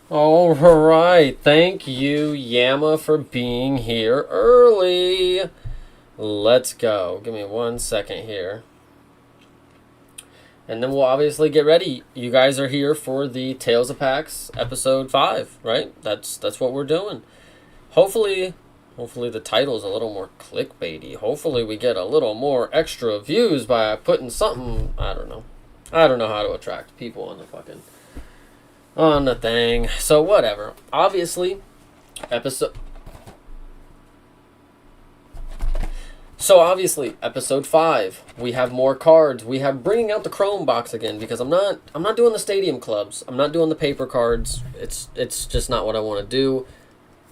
All right. Thank you, Yama, for being here early. Let's go. Give me 1 second here. And then we'll obviously get ready. You guys are here for the Tales of Pax episode 5, right? That's what we're doing. Hopefully the title's a little more clickbaity. Hopefully we get a little more extra views by putting something, I don't know. I don't know how to attract people on the thing. So whatever. Obviously, episode 5, we have more cards. We have bringing out the Chrome box again because I'm not doing the stadium clubs. I'm not doing the paper cards. It's just not what I want to do.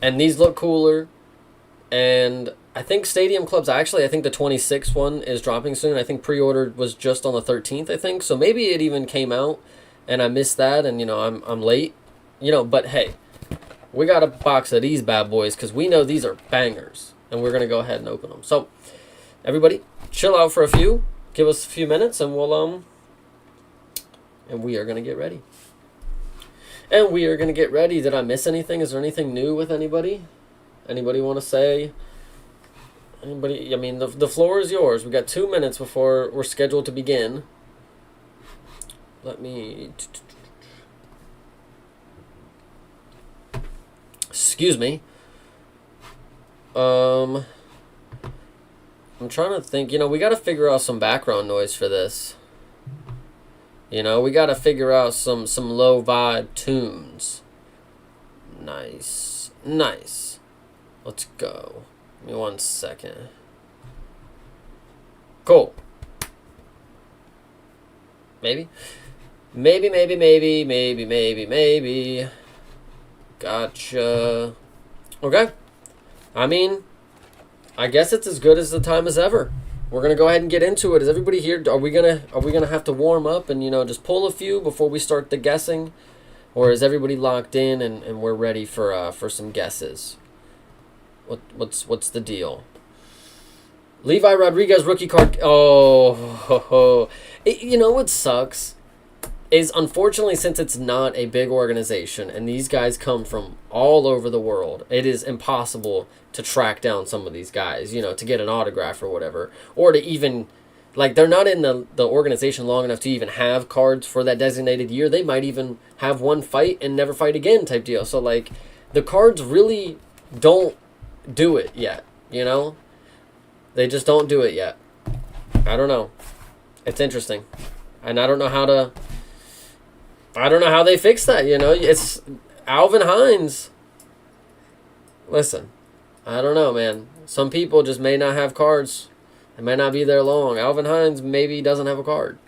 And these look cooler. And I think stadium clubs, I think the 26th one is dropping soon. I think pre-ordered was just on the 13th, I think. So maybe it even came out and I missed that and I'm late. But hey, we got a box of these bad boys because we know these are bangers. And we're going to go ahead and open them. So everybody, chill out for a few. Give us a few minutes and we are going to get ready. Did I miss anything? Is there anything new with anybody? Anybody want to say? Anybody? I mean, the floor is yours. We got 2 minutes before we're scheduled to begin. Let me... Excuse me. I'm trying to think. We got to figure out some background noise for this. We got to figure out some low vibe tunes. Nice. Let's go. Give me 1 second. Cool. Maybe. Gotcha. Okay. I mean, I guess it's as good as the time as ever. We're gonna go ahead and get into it. Is everybody here? Are we gonna have to warm up and just pull a few before we start the guessing, or is everybody locked in and we're ready for some guesses? What's the deal? Levi Rodriguez rookie card. Oh, what sucks is unfortunately since it's not a big organization and these guys come from all over the world, it is impossible to track down some of these guys, to get an autograph or whatever, or to even they're not in the organization long enough to even have cards for that designated year. They might even have one fight and never fight again type deal. So the cards really don't do it yet, they just don't do it yet. I don't know. It's interesting, and I don't know how they fix that. It's Alvin Hines. Listen, I don't know, man. Some people just may not have cards. They may not be there long. Alvin Hines maybe doesn't have a card.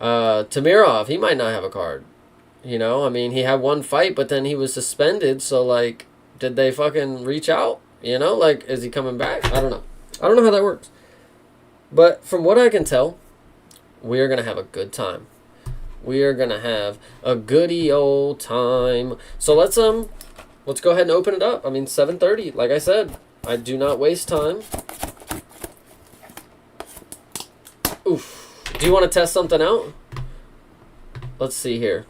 Tamirov, he might not have a card. He had one fight, but then he was suspended. So did they fucking reach out? Is he coming back? I don't know. I don't know how that works. But from what I can tell, we are going to have a good time. We are going to have a goody old time. So let's go ahead and open it up. 7:30. Like I said, I do not waste time. Oof. Do you want to test something out? Let's see here.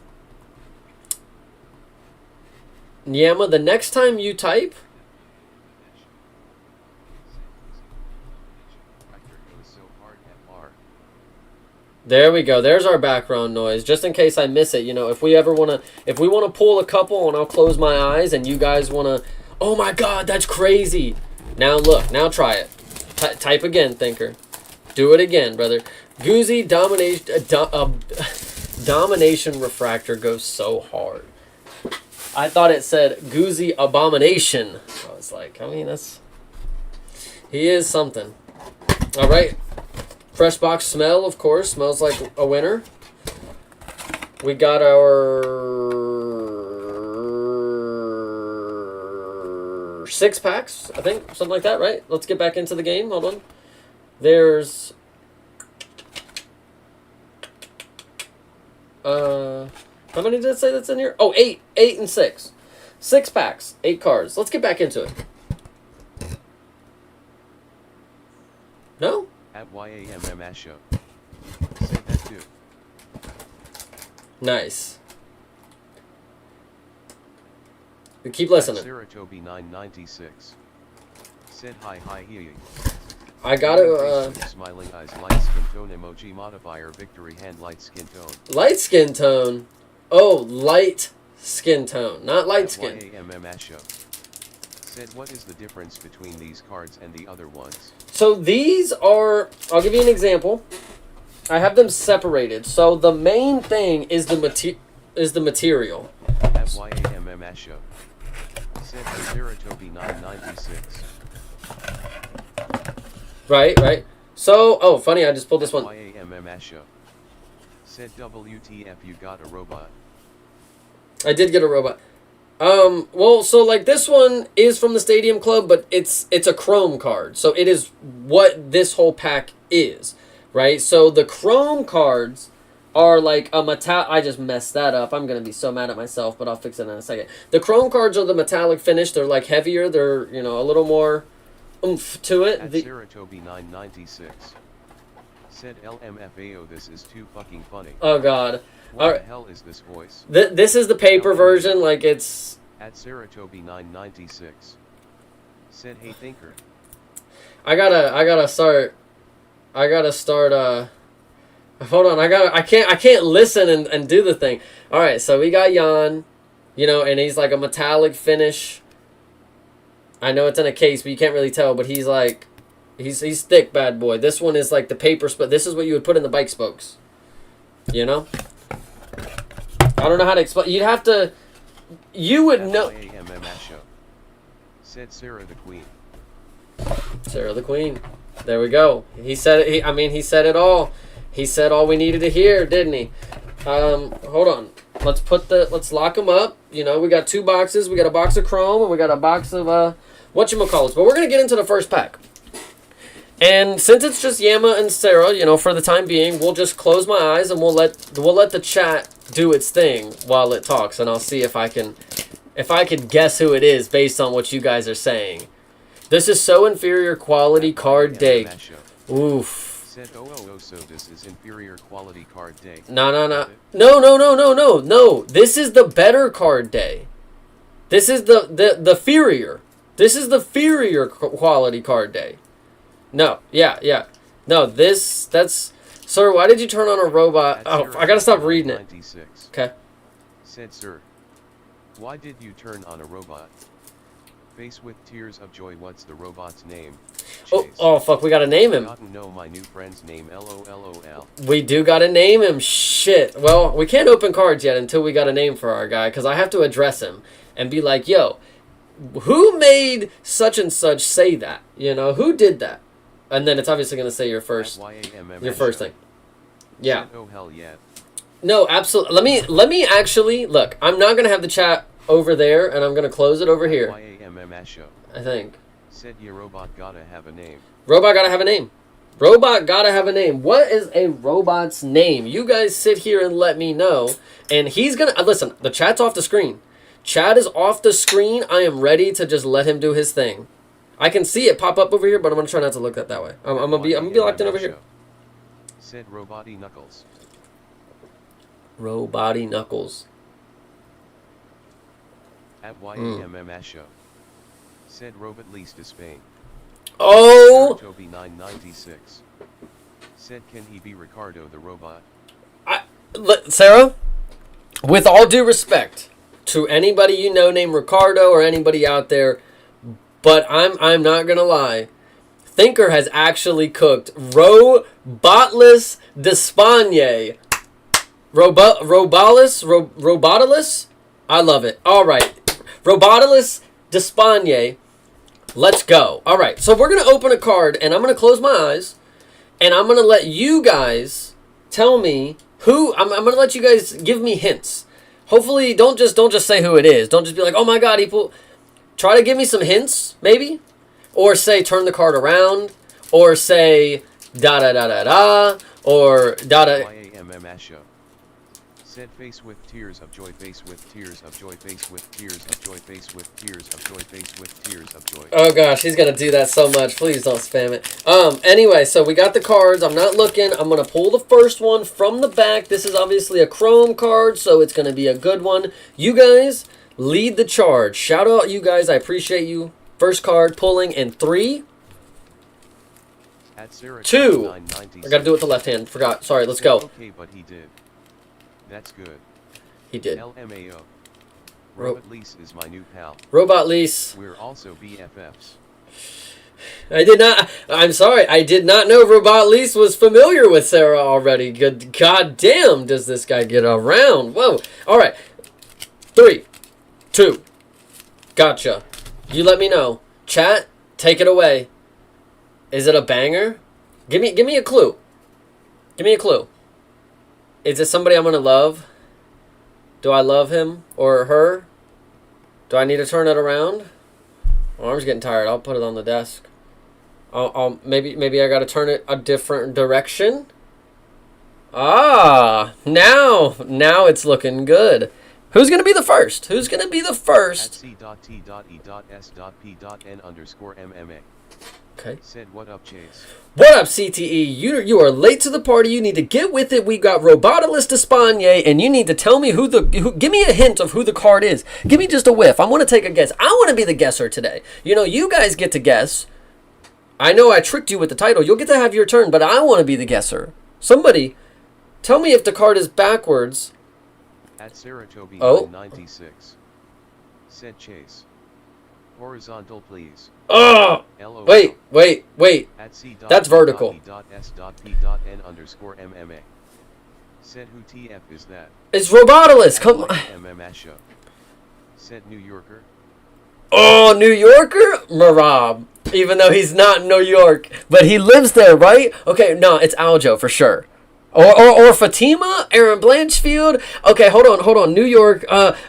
Yama, the next time you type... There we go. There's our background noise. Just in case I miss it, if we want to pull a couple and I'll close my eyes and you guys want to, oh my God, that's crazy. Now look, now try it. Type again, thinker. Do it again, brother. Goozy domination refractor goes so hard. I thought it said Goozy abomination. I was like, he is something. All right. Fresh box smell, of course. Smells like a winner. We got our 6 packs, I think. Something like that, right? Let's get back into the game. Hold on. There's... how many did it say that's in here? Oh, 8. 8 and 6. 6 packs. 8 cards. Let's get back into it. No? At YAMMS show. Say that too. Nice. Keep listening. Saratobi 996. Said hi he. I gotta, Smiling eyes, light skin tone emoji modifier victory hand light skin tone. light skin tone. Oh, light skin tone, not light skin. YAMMS show. Said what is the difference between these cards and the other ones? So these are, I'll give you an example. I have them separated. So the main thing is the material. At YAMMS show. Said Saratobi 996. Right. So, oh, funny, I just pulled this one. YAMMS show. Said WTF you got a robot. I did get a robot. Well, so like this one is from the Stadium Club, but it's a Chrome card. So it is what this whole pack is, right? So the Chrome cards are like a metal. I just messed that up. I'm gonna be so mad at myself, but I'll fix it in a second. The Chrome cards are the metallic finish. They're like heavier. They're, you know, a little more oomph to it. At Saratobi 996. Said LMFAO this is too fucking funny. Oh God. What the hell is this voice? This is the paper version. Like it's. At Saratobi 996. Said hey thinker. I gotta start. Hold on. I can't listen and do the thing. All right. So we got Jan, you know, and he's like a metallic finish. I know it's in a case, but you can't really tell. But he's like, he's thick, bad boy. This one is like the paper spoke. This is what you would put in the bike spokes. You know. I don't know how to explain. You'd have to. You would know. YAMMS show. Said Sarah the Queen. Sarah the Queen. There we go. He said it. He said it all. He said all we needed to hear, didn't he? Hold on. Let's lock them up. You know, we got two boxes. We got a box of Chrome and we got a box of whatchamacallits. But we're gonna get into the first pack. And since it's just Yama and Sarah, you know, for the time being, we'll just close my eyes and we'll let the chat do its thing while it talks, and I'll see if I can guess who it is based on what you guys are saying. This is so inferior quality card day. Oof. Said so this is inferior quality card day. No. This is the better card day. This is the inferior. This is the inferior quality card day. No, yeah. No, that's... Sir, why did you turn on a robot? Oh, I gotta stop reading it. Okay. Said, sir, why did you turn on a robot? Face with tears of joy, what's the robot's name? Oh, fuck, we gotta name him. Know my new friend's name, LOLOL. We do gotta name him, shit. Well, we can't open cards yet until we got a name for our guy, because I have to address him and be like, yo, who made such and such say that? You know, who did that? And then it's obviously going to say your first thing. Yeah. Oh hell yeah. No, absolutely. Let me actually look. I'm not going to have the chat over there, and I'm going to close it over here. I think. Said your robot gotta have a name. Robot gotta have a name. Robot gotta have a name. What is a robot's name? You guys sit here and let me know. And he's gonna listen. The chat's off the screen. Chat is off the screen. I am ready to just let him do his thing. I can see it pop up over here, but I'm gonna try not to look that way. I'm gonna be locked in over here. Said Roboty Knuckles. Roboty Knuckles. At YAMMS show. Said Robot Least to Spain. Oh. Toby 996. Said can he be Ricardo the robot? Sarah, with all due respect to anybody you know named Ricardo or anybody out there, but I'm not gonna lie. Thinker has actually cooked Robotless d'Espagne. Robotless? I love it. All right. Robotless d'Espagne. Let's go. All right. So we're going to open a card, and I'm going to close my eyes, and I'm going to let you guys tell me who. I'm going to let you guys give me hints. Hopefully, don't just say who it is. Don't just be like, oh my God, try to give me some hints, maybe. Or say, turn the card around. Or say, da-da-da-da-da. Or da-da. YAMMS show. Said face with tears of joy, face with tears of joy, face with tears of joy, face with tears of joy, face with tears of joy. Oh gosh, he's going to do that so much. Please don't spam it. Anyway, so we got the cards. I'm not looking. I'm going to pull the first one from the back. This is obviously a Chrome card, so it's going to be a good one. You guys, lead the charge. Shout out you guys. I appreciate you. First card pulling in 3, At Sarah 2. 996. I gotta do it with the left hand. Forgot. Sorry. Let's go. Okay, but he did. That's good. He did. LMAO. Robot Lease is my new pal. Robot Lease. We're also BFFs. I did not. I'm sorry. I did not know Robot Lease was familiar with Sarah already. Good. God damn, does this guy get around? Whoa. All right. 3, 2. Gotcha. You let me know. Chat, take it away. Is it a banger? Give me a clue. Give me a clue. Is it somebody I'm gonna love? Do I love him or her? Do I need to turn it around? My arm's getting tired. I'll put it on the desk. Maybe I gotta turn it a different direction. Ah, now it's looking good. Who's gonna be the first? Who's gonna be the At first? C.T.E.S.P.N_MMA. Okay. Said what up, Chase? What up, CTE? You are late to the party. You need to get with it. We got Robotilus Espanye, and you need to tell me who give me a hint of who the card is. Give me just a whiff. I want to take a guess. I want to be the guesser today. You know, you guys get to guess. I know I tricked you with the title. You'll get to have your turn, but I want to be the guesser. Somebody, tell me if the card is backwards. At Saratobi Oh. 996. Said Chase. Horizontal, please. Oh! LOL. Wait. At C. That's vertical. S.P.N_MMA. Said who TF is that? It's Robotilus. Come on. MMS show. Said New Yorker. Oh, New Yorker? Marab. Even though he's not in New York. But he lives there, right? Okay, no, it's Aljo for sure. Or Fatima? Aaron Blanchfield? Okay, hold on. New York.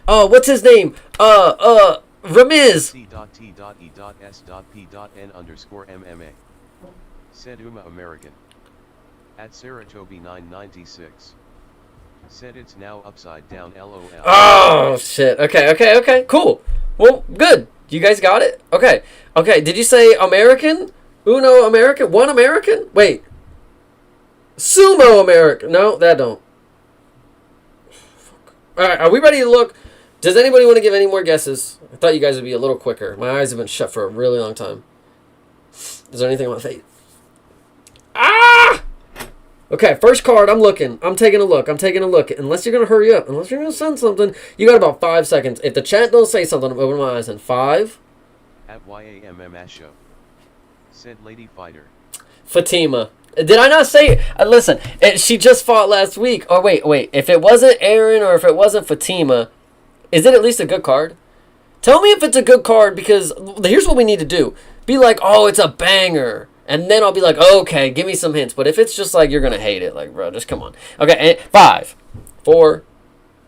What's his name? Ramiz. C.T.E.S.P.N_MMA. Said Uma American. At Saratobi 996. Said it's now upside down, LOL. Oh, shit. Okay. Cool. Well, good. You guys got it? Okay. Did you say American? Uno American? One American? Wait. Sumo American. No, that don't. Alright, are we ready to look? Does anybody want to give any more guesses? I thought you guys would be a little quicker. My eyes have been shut for a really long time. Is there anything on my face? Ah! Okay, first card. I'm looking. I'm taking a look. Unless you're going to hurry up. Unless you're going to send something. You got about 5 seconds. If the chat don't say something, I'm opening my eyes in 5. At YAMMS show. Said Lady Fighter. Fatima. Did I not say... listen, she just fought last week. Oh, wait. If it wasn't Aaron or if it wasn't Fatima, is it at least a good card? Tell me if it's a good card, because here's what we need to do. Be like, oh, it's a banger. And then I'll be like, okay, give me some hints. But if it's just like, you're going to hate it, like, bro, just come on. Okay, 5, 4,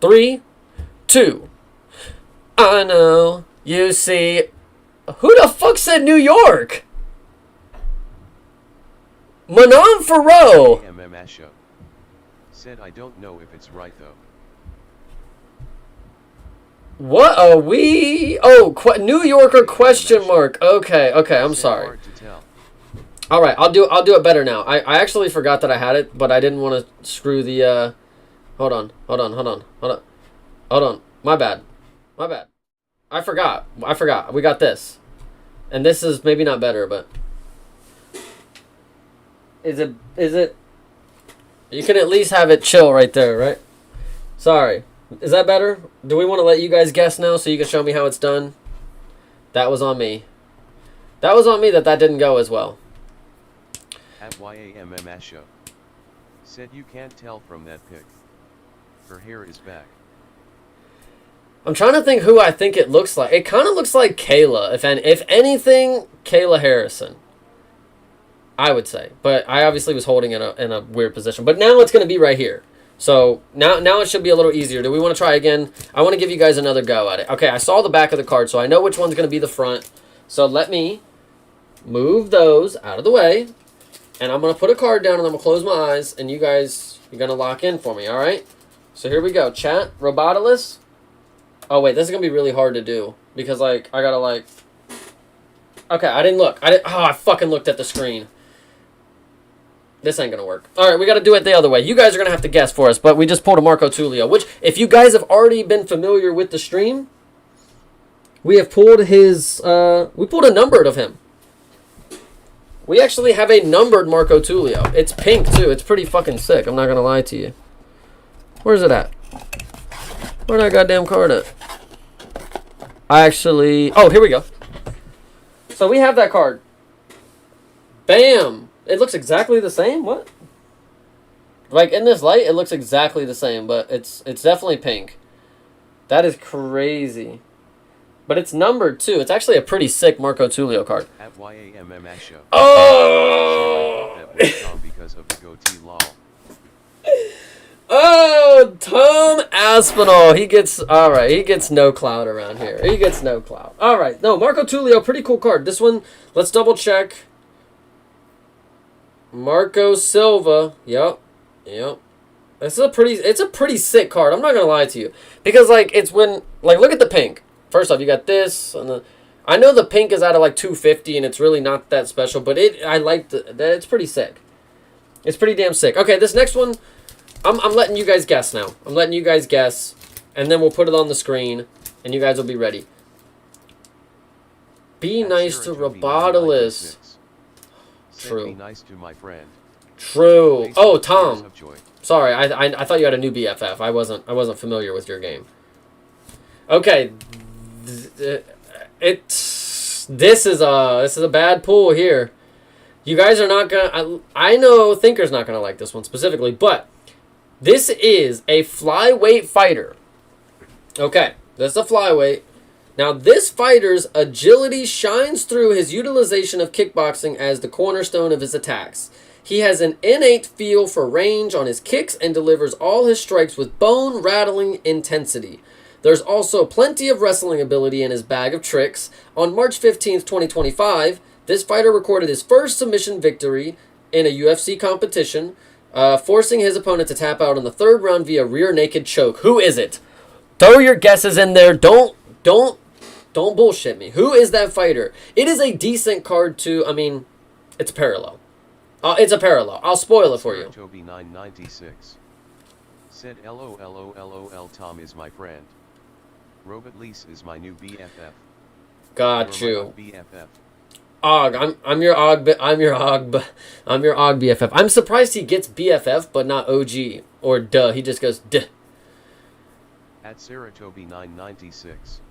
3, 2. I know you see... Who the fuck said New York? Manon Farrow. MMS show. Said I don't know if it's right though. What are we? Oh, New Yorker question mark. Okay, I'm sorry. Hard to tell. All right, I'll do it better now. I actually forgot that I had it, but I didn't want to screw the. Hold on. My bad. I forgot. We got this, and this is maybe not better, but is it? You can at least have it chill right there, right? Sorry. Is that better? Do we want to let you guys guess now so you can show me how it's done? That was on me. That didn't go as well. At YAMMS show. Said you can't tell from that pic. Her hair is back. I'm trying to think who I think it looks like. It kind of looks like Kayla. If anything, Kayla Harrison. I would say. But I obviously was holding it in a weird position. But now it's going to be right here. So now it should be a little easier. Do we want to try again? I want to give you guys another go at it. Okay, I saw the back of the card, so I know which one's going to be the front. So let me move those out of the way. And I'm going to put a card down, and I'm going to close my eyes. And you guys, you're going to lock in for me, all right? So here we go. Chat, Robotilus. Oh, wait, this is going to be really hard to do. Because, I got to, Okay, I didn't look. I fucking looked at the screen. This ain't going to work. All right, we got to do it the other way. You guys are going to have to guess for us, but we just pulled a Marco Tullio, which, if you guys have already been familiar with the stream, we have pulled his, we pulled a numbered of him. We actually have a numbered Marco Tulio. It's pink, too. It's pretty fucking sick. I'm not going to lie to you. Where's it at? Where's that goddamn card at? I actually... Oh, here we go. So we have that card. Bam! It looks exactly the same? What? Like, in this light, it looks exactly the same, but it's definitely pink. That is crazy. But it's numbered, too. It's actually a pretty sick Marco Tulio card. At YAMMS show. Oh! That was Tom because of the goatee lol. Oh, Tom Aspinall. He gets, all right, he gets no clout around here. He gets no clout. All right. No, Marco Tulio, pretty cool card. This one, let's double check. Marco Silva. Yep. It's a pretty sick card. I'm not going to lie to you. Because, like, it's when, like, look at the pink. First off, you got this. And I know the pink is out of, like, 250, and it's really not that special. But I like that. It's pretty sick. It's pretty damn sick. Okay, this next one. I'm letting you guys guess now. I'm letting you guys guess, and then we'll put it on the screen, and you guys will be ready. Be nice to Robotilus. True. Be nice to my friend. True. Oh, Tom. Sorry, I thought you had a new BFF. I wasn't familiar with your game. Okay. This is a bad pull here. You guys are not gonna. I know Thinker's not gonna like this one specifically, but. This is a flyweight fighter. Okay, this is a flyweight. Now, this fighter's agility shines through his utilization of kickboxing as the cornerstone of his attacks. He has an innate feel for range on his kicks and delivers all his strikes with bone-rattling intensity. There's also plenty of wrestling ability in his bag of tricks. On March 15th, 2025, this fighter recorded his first submission victory in a UFC competition, forcing his opponent to tap out in the third round via rear naked choke. Who is it? Throw your guesses in there. Don't bullshit me. Who is that fighter? It is a decent card too. I mean, it's a parallel. It's a parallel. I'll spoil it for you. Toby 996 said LOL Tom is my friend. Robot Lease is my new BFF. Got you. BFF. Og, I'm your Og BFF. I'm surprised he gets BFF but not OG or duh. He just goes duh. At Saratobi996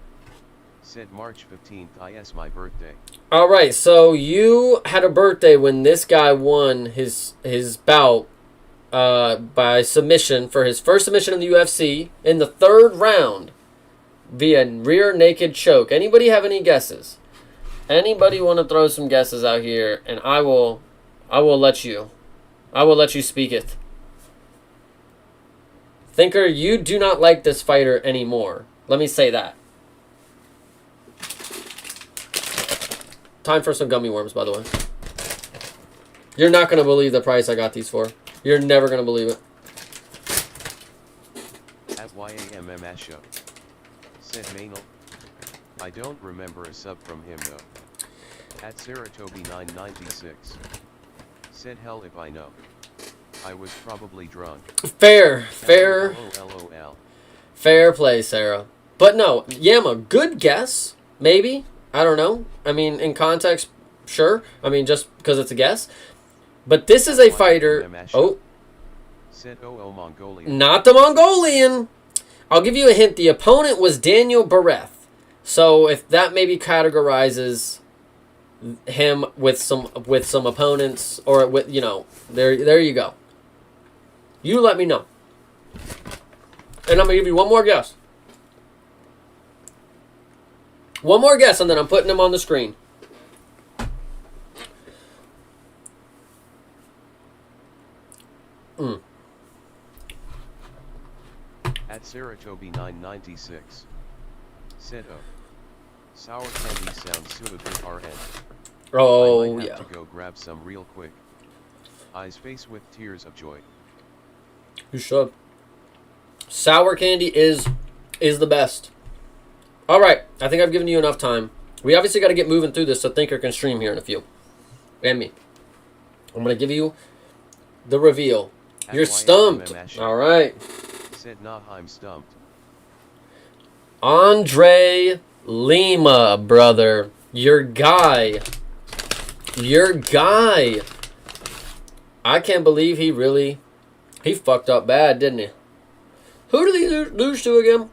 said March 15th is my birthday. All right, so you had a birthday when this guy won his bout by submission for his first submission in the UFC in the third round via rear naked choke. Anybody have any guesses? Anybody want to throw some guesses out here, and I will let you speak it. Thinker, you do not like this fighter anymore. Let me say that. Time for some gummy worms, by the way. You're not going to believe the price I got these for. You're never going to believe it. At YAMMS show said Manel. I don't remember a sub from him though. At Saratobi996 said hell if I know. I was probably drunk. Fair. LOL. Fair play, Sarah. But no, Yama, good guess. Maybe. I don't know. I mean, in context, sure. I mean, just because it's a guess. But this is a fighter. Oh. Said Mongolian. Not the Mongolian. I'll give you a hint. The opponent was Daniel Bareth. So if that maybe categorizes him with some opponents, or with, you know, there you go. You let me know. And I'm gonna give you one more guess. One more guess, and then I'm putting him on the screen. At Saratobi996 said sour candy sounds good at our end. Oh, I might yeah. have to go grab some real quick. Eyes face with tears of joy. You should. Sour candy is the best. All right, I think I've given you enough time. We obviously got to get moving through this so Thinker can stream here in a few. And me. I'm going to give you the reveal. You're stumped. All right. Said nah, I'm stumped. Andre Lima, brother. Your guy. Your guy. I can't believe he fucked up bad, didn't he? Who did he lose to again?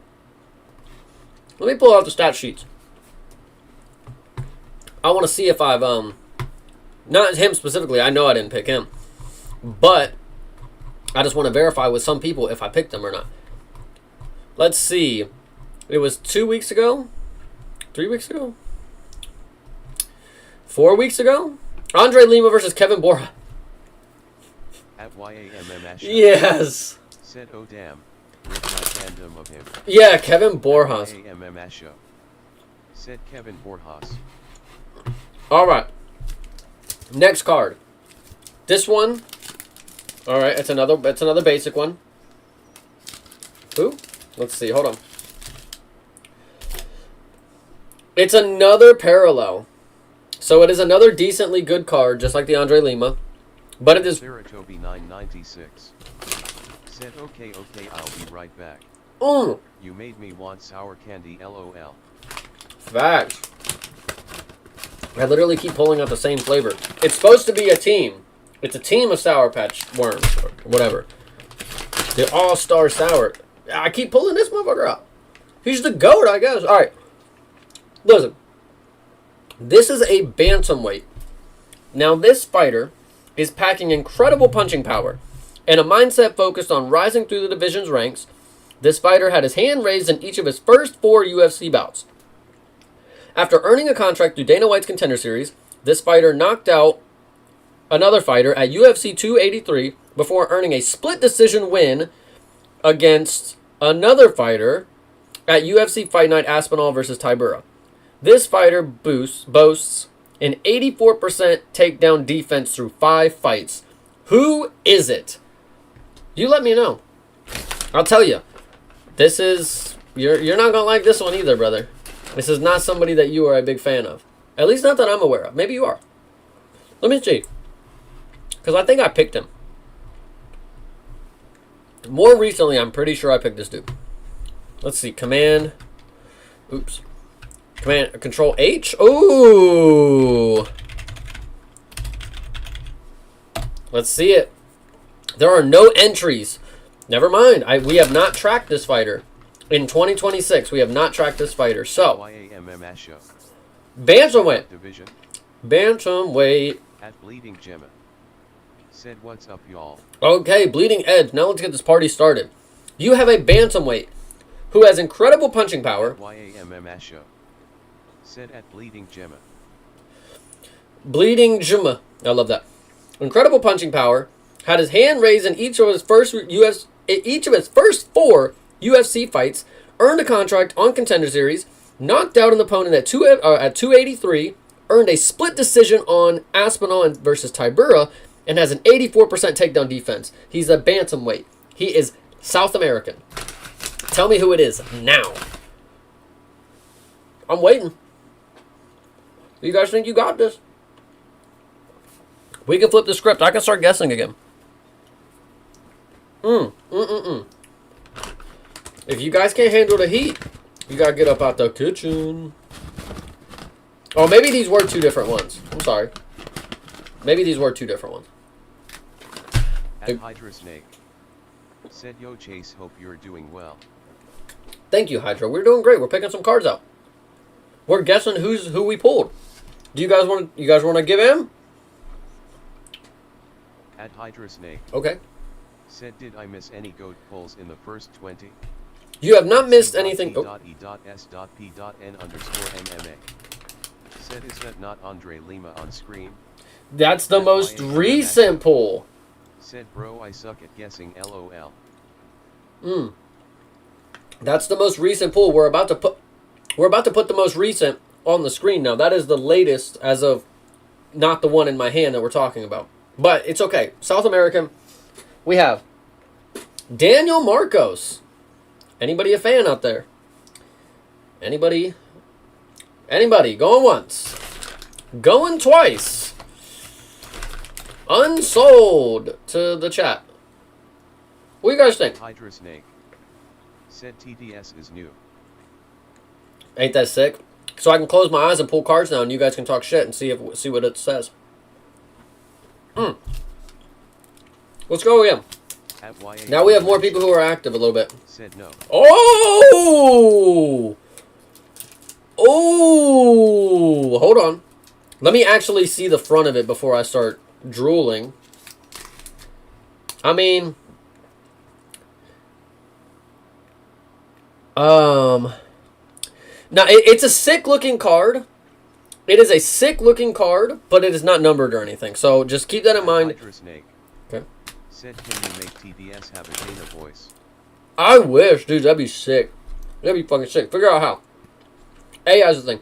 Let me pull out the stat sheets. I want to see if I've, not him specifically. I know I didn't pick him. But I just want to verify with some people if I picked him or not. Let's see. It was 2 weeks ago? 3 weeks ago? 4 weeks ago? Andre Lima versus Kevin Borja. At YAMMS. Yes. Said, oh damn. With my fandom of him. Yeah, Kevin Borjas. YAMMS show. Said Kevin Borjas. Alright. Next card. This one. Alright, it's another basic one. Who? Let's see, hold on. It's another parallel. So it is another decently good card, just like the Andre Lima. But it is... Saratobi 996. Said, okay, I'll be right back. You made me want sour candy, LOL. Facts. I literally keep pulling out the same flavor. It's supposed to be a team. It's a team of Sour Patch Worms, or whatever. The All-Star Sour. I keep pulling this motherfucker out. He's the GOAT, I guess. Alright. Listen. This is a bantamweight. Now, this fighter is packing incredible punching power and a mindset focused on rising through the division's ranks. This fighter had his hand raised in each of his first 4 UFC bouts. After earning a contract through Dana White's Contender Series, this fighter knocked out another fighter at UFC 283 before earning a split decision win against another fighter at UFC Fight Night Aspinall versus Tybura. This fighter boasts an 84% takedown defense through 5 fights. Who is it? You let me know. I'll tell you. This is... You're not going to like this one either, brother. This is not somebody that you are a big fan of. At least not that I'm aware of. Maybe you are. Let me see. Because I think I picked him. More recently, I'm pretty sure I picked this dude. Let's see. Command. Oops. Command. Control H. Ooh. Let's see it. There are no entries. Never mind. We have not tracked this fighter. In 2026, we have not tracked this fighter. So, bantamweight. Division. Bantamweight. At Bleeding Gemma. Said, what's up, y'all? Okay, Bleeding Edge. Now let's get this party started. You have a bantamweight who has incredible punching power. YAMMS show. Said at Bleeding Gemma. Bleeding Gemma. I love that. Incredible punching power. Had his hand raised in each of his first 4 UFC fights. Earned a contract on Contender Series. Knocked out an opponent at 283. Earned a split decision on Aspinall versus Tybura. And has an 84% takedown defense. He's a bantamweight. He is South American. Tell me who it is now. I'm waiting. You guys think you got this? We can flip the script. I can start guessing again. If you guys can't handle the heat, you gotta get up out the kitchen. Oh, maybe these were 2 different ones. I'm sorry. Maybe these were 2 different ones. At Hydra Snake. Said, yo Chase, hope you're doing well. Thank you, Hydra. We're doing great. We're picking some cards out. We're guessing who we pulled. Do you guys want to give him? At Hydra Snake. Okay. Said, did I miss any GOAT pulls in the first 20? You have not missed anything. C.E.S.P.N_MMA. Said, is that not Andre Lima on screen? That's the most recent pull. Said, bro, I suck at guessing, LOL. That's the most recent pull. We're about to put the most recent on the screen now. That is the latest as of not the one in my hand that we're talking about. But it's okay. South American. We have Daniel Marcos. Anybody a fan out there? Anybody? Going once. Going twice. Unsold to the chat. What do you guys think? Hydra Snake. Said TDS is new. Ain't that sick? So I can close my eyes and pull cards now, and you guys can talk shit and see what it says. Let's go again. Now we have more people who are active a little bit. Said no. Oh! Oh! Hold on. Let me actually see the front of it before I start drooling. I mean... Now, it's a sick-looking card. It is a sick-looking card, but it is not numbered or anything. So just keep that in mind. Okay. Said, can you make TBS have a Dana voice? I wish, dude. That'd be sick. That'd be fucking sick. Figure out how. Hey, here's the thing.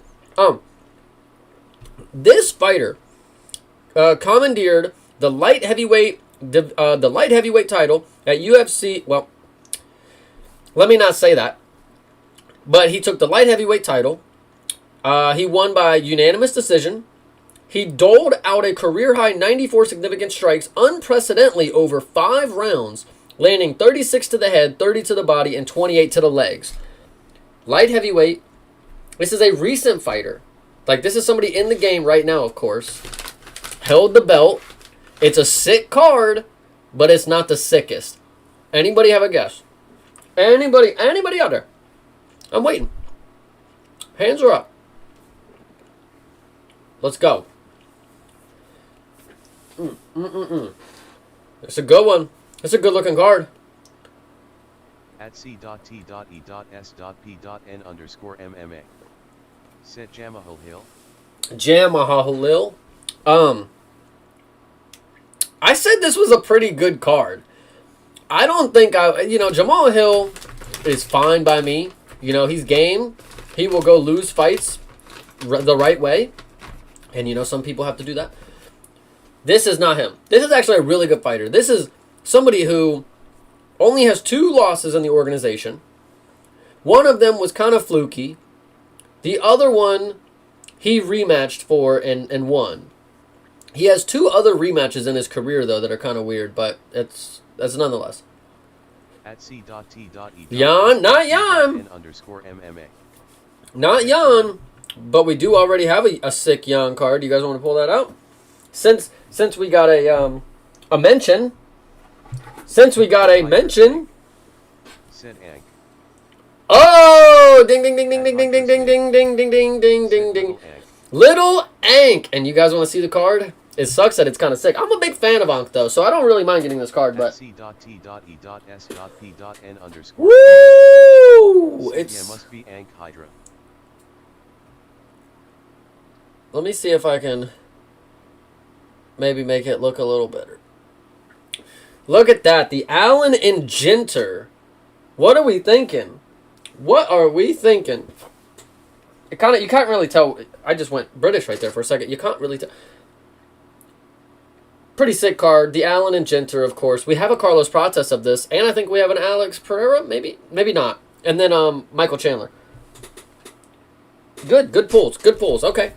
This fighter commandeered the light heavyweight title at UFC. Well, let me not say that. But he took the light heavyweight title. He won by unanimous decision. He doled out a career-high 94 significant strikes unprecedentedly over 5 rounds, landing 36 to the head, 30 to the body, and 28 to the legs. Light heavyweight. This is a recent fighter. Like, this is somebody in the game right now, of course. Held the belt. It's a sick card, but it's not the sickest. Anybody have a guess? Anybody out there? I'm waiting. Hands are up. Let's go. It's a good one. It's a good looking card. At c.t.e.s.p.n_MMA. Said Jamahal Hill. Jamahal. I said this was a pretty good card. I don't think Jamal Hill is fine by me. He's game. He will go lose fights the right way. And, some people have to do that. This is not him. This is actually a really good fighter. This is somebody who only has 2 losses in the organization. One of them was kind of fluky. The other one, he rematched for and won. He has 2 other rematches in his career, though, that are kind of weird, but that's nonetheless. At c.t.e. Jan, not Jan. _MMA. Not Jan, but we do already have a sick Jan card. You guys want to pull that out? Since we got a mention. Since we got a mention. Said Ank. Oh! Ding ding ding ding ding ding ding ding ding ding ding ding ding ding ding. Little Ank. And you guys want to see the card? It sucks that it's kind of sick. I'm a big fan of Ank, though, so I don't really mind getting this card, but... c.t.e.s.p.n_. Woo! It must be Ank Hydra. Let me see if I can maybe make it look a little better. Look at that. The Allen and Ginter. What are we thinking? What are we thinking? You can't really tell. I just went British right there for a second. You can't really tell. Pretty sick card. The Allen and Ginter, of course. We have a Carlos Prates of this, and I think we have an Alex Pereira. Maybe not. And then Michael Chandler. Good pulls. Good pulls. Okay.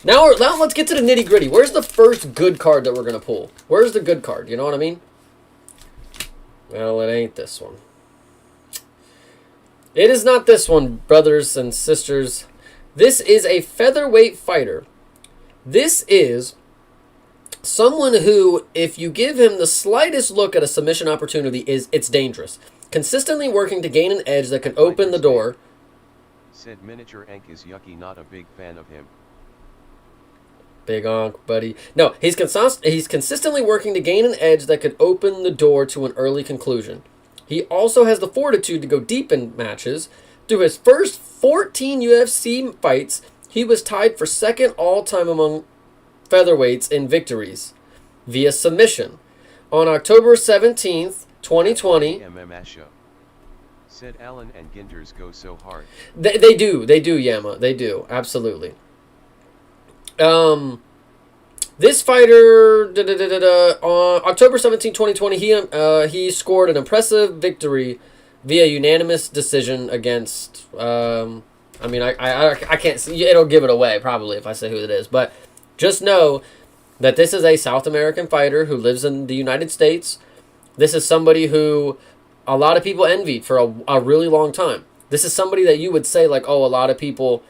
Now let's get to the nitty gritty. Where's the first good card that we're gonna pull? Where's the good card? You know what I mean? Well, it ain't this one. It is not this one, brothers and sisters. This is a featherweight fighter. This is someone who, if you give him the slightest look at a submission opportunity, it's dangerous. Consistently working to gain an edge that can open the door. Said Miniature Ank is yucky, not a big fan of him. Big Onk, buddy. No, he's consistently working to gain an edge that could open the door to an early conclusion. He also has the fortitude to go deep in matches. Through his first 14 UFC fights, he was tied for second all-time among featherweights in victories via submission. On October 17th, 2020... MMS show. Said Allen and Ginters go so hard. They do, Yama. They do, absolutely. This fighter, on October 17, 2020, he scored an impressive victory via unanimous decision against, I can't see, it'll give it away probably if I say who it is, but just know that this is a South American fighter who lives in the United States. This is somebody who a lot of people envied for a really long time. This is somebody that you would say, like, oh, a lot of people,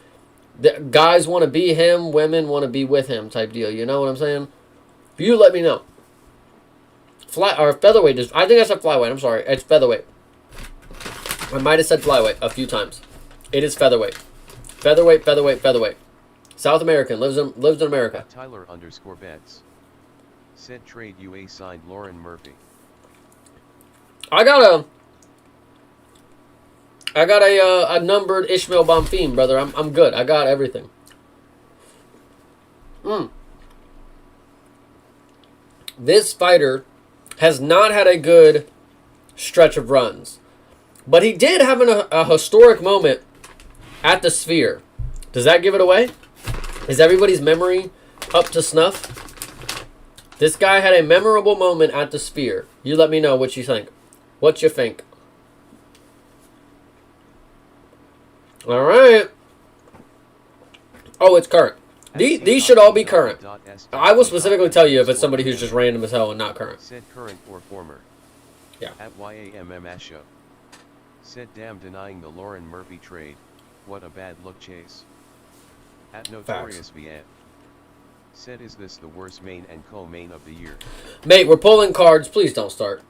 guys want to be him, women want to be with him type deal. You know what I'm saying? You let me know. Or featherweight. I think I said flyweight. I'm sorry. It's featherweight. I might have said flyweight a few times. It is featherweight. Featherweight, featherweight, featherweight. South American. Lives in America. Tyler _ bets. Said trade UA signed Lauren Murphy. I got a numbered Ishmael Bonfim, brother. I'm good. I got everything. This fighter has not had a good stretch of runs. But he did have a historic moment at the Sphere. Does that give it away? Is everybody's memory up to snuff? This guy had a memorable moment at the Sphere. You let me know what you think. What you think? All right. Oh, it's current. These should all be current. I will specifically tell you if it's somebody who's just random as hell and not current. Said current or former. Yeah. At YAMMS show. Said damn denying the Lauren Murphy trade. What a bad look chase. At Notorious VN. Said is this the worst main and co-main of the year? Mate, we're pulling cards. Please don't start.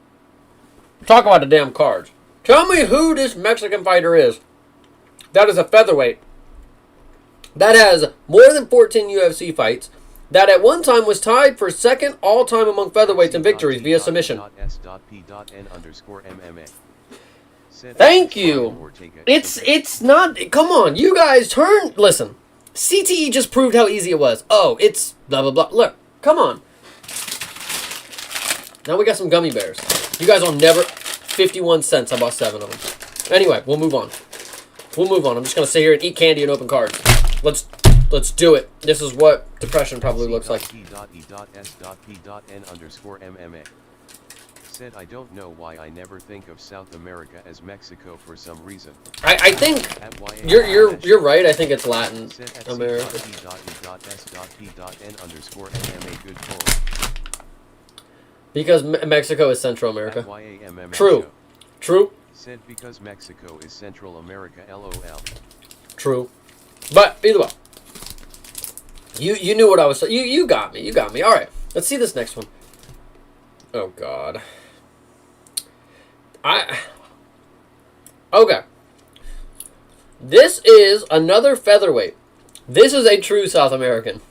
Talk about the damn cards. Tell me who this Mexican fighter is. That is a featherweight. That has more than 14 UFC fights. That at one time was tied for second all-time among featherweights in victories via submission. Thank you. It's not... Come on, you guys turn... Listen. CTE just proved how easy it was. Oh, it's blah, blah, blah. Look, come on. Now we got some gummy bears. You guys will never... 51 cents. I bought 7 of them. Anyway, we'll move on. We'll move on. I'm just going to sit here and eat candy and open cards. Let's do it. This is what depression probably looks like. Said I don't know why I never think of South America as Mexico for some reason. I think you're right. I think it's Latin America. Because Mexico is Central America. True. True. Said because Mexico is Central America. LOL. True. But either way. You knew what I was saying. You got me. You got me. All right. Let's see this next one. Oh God. Okay. This is another featherweight. This is a true South American.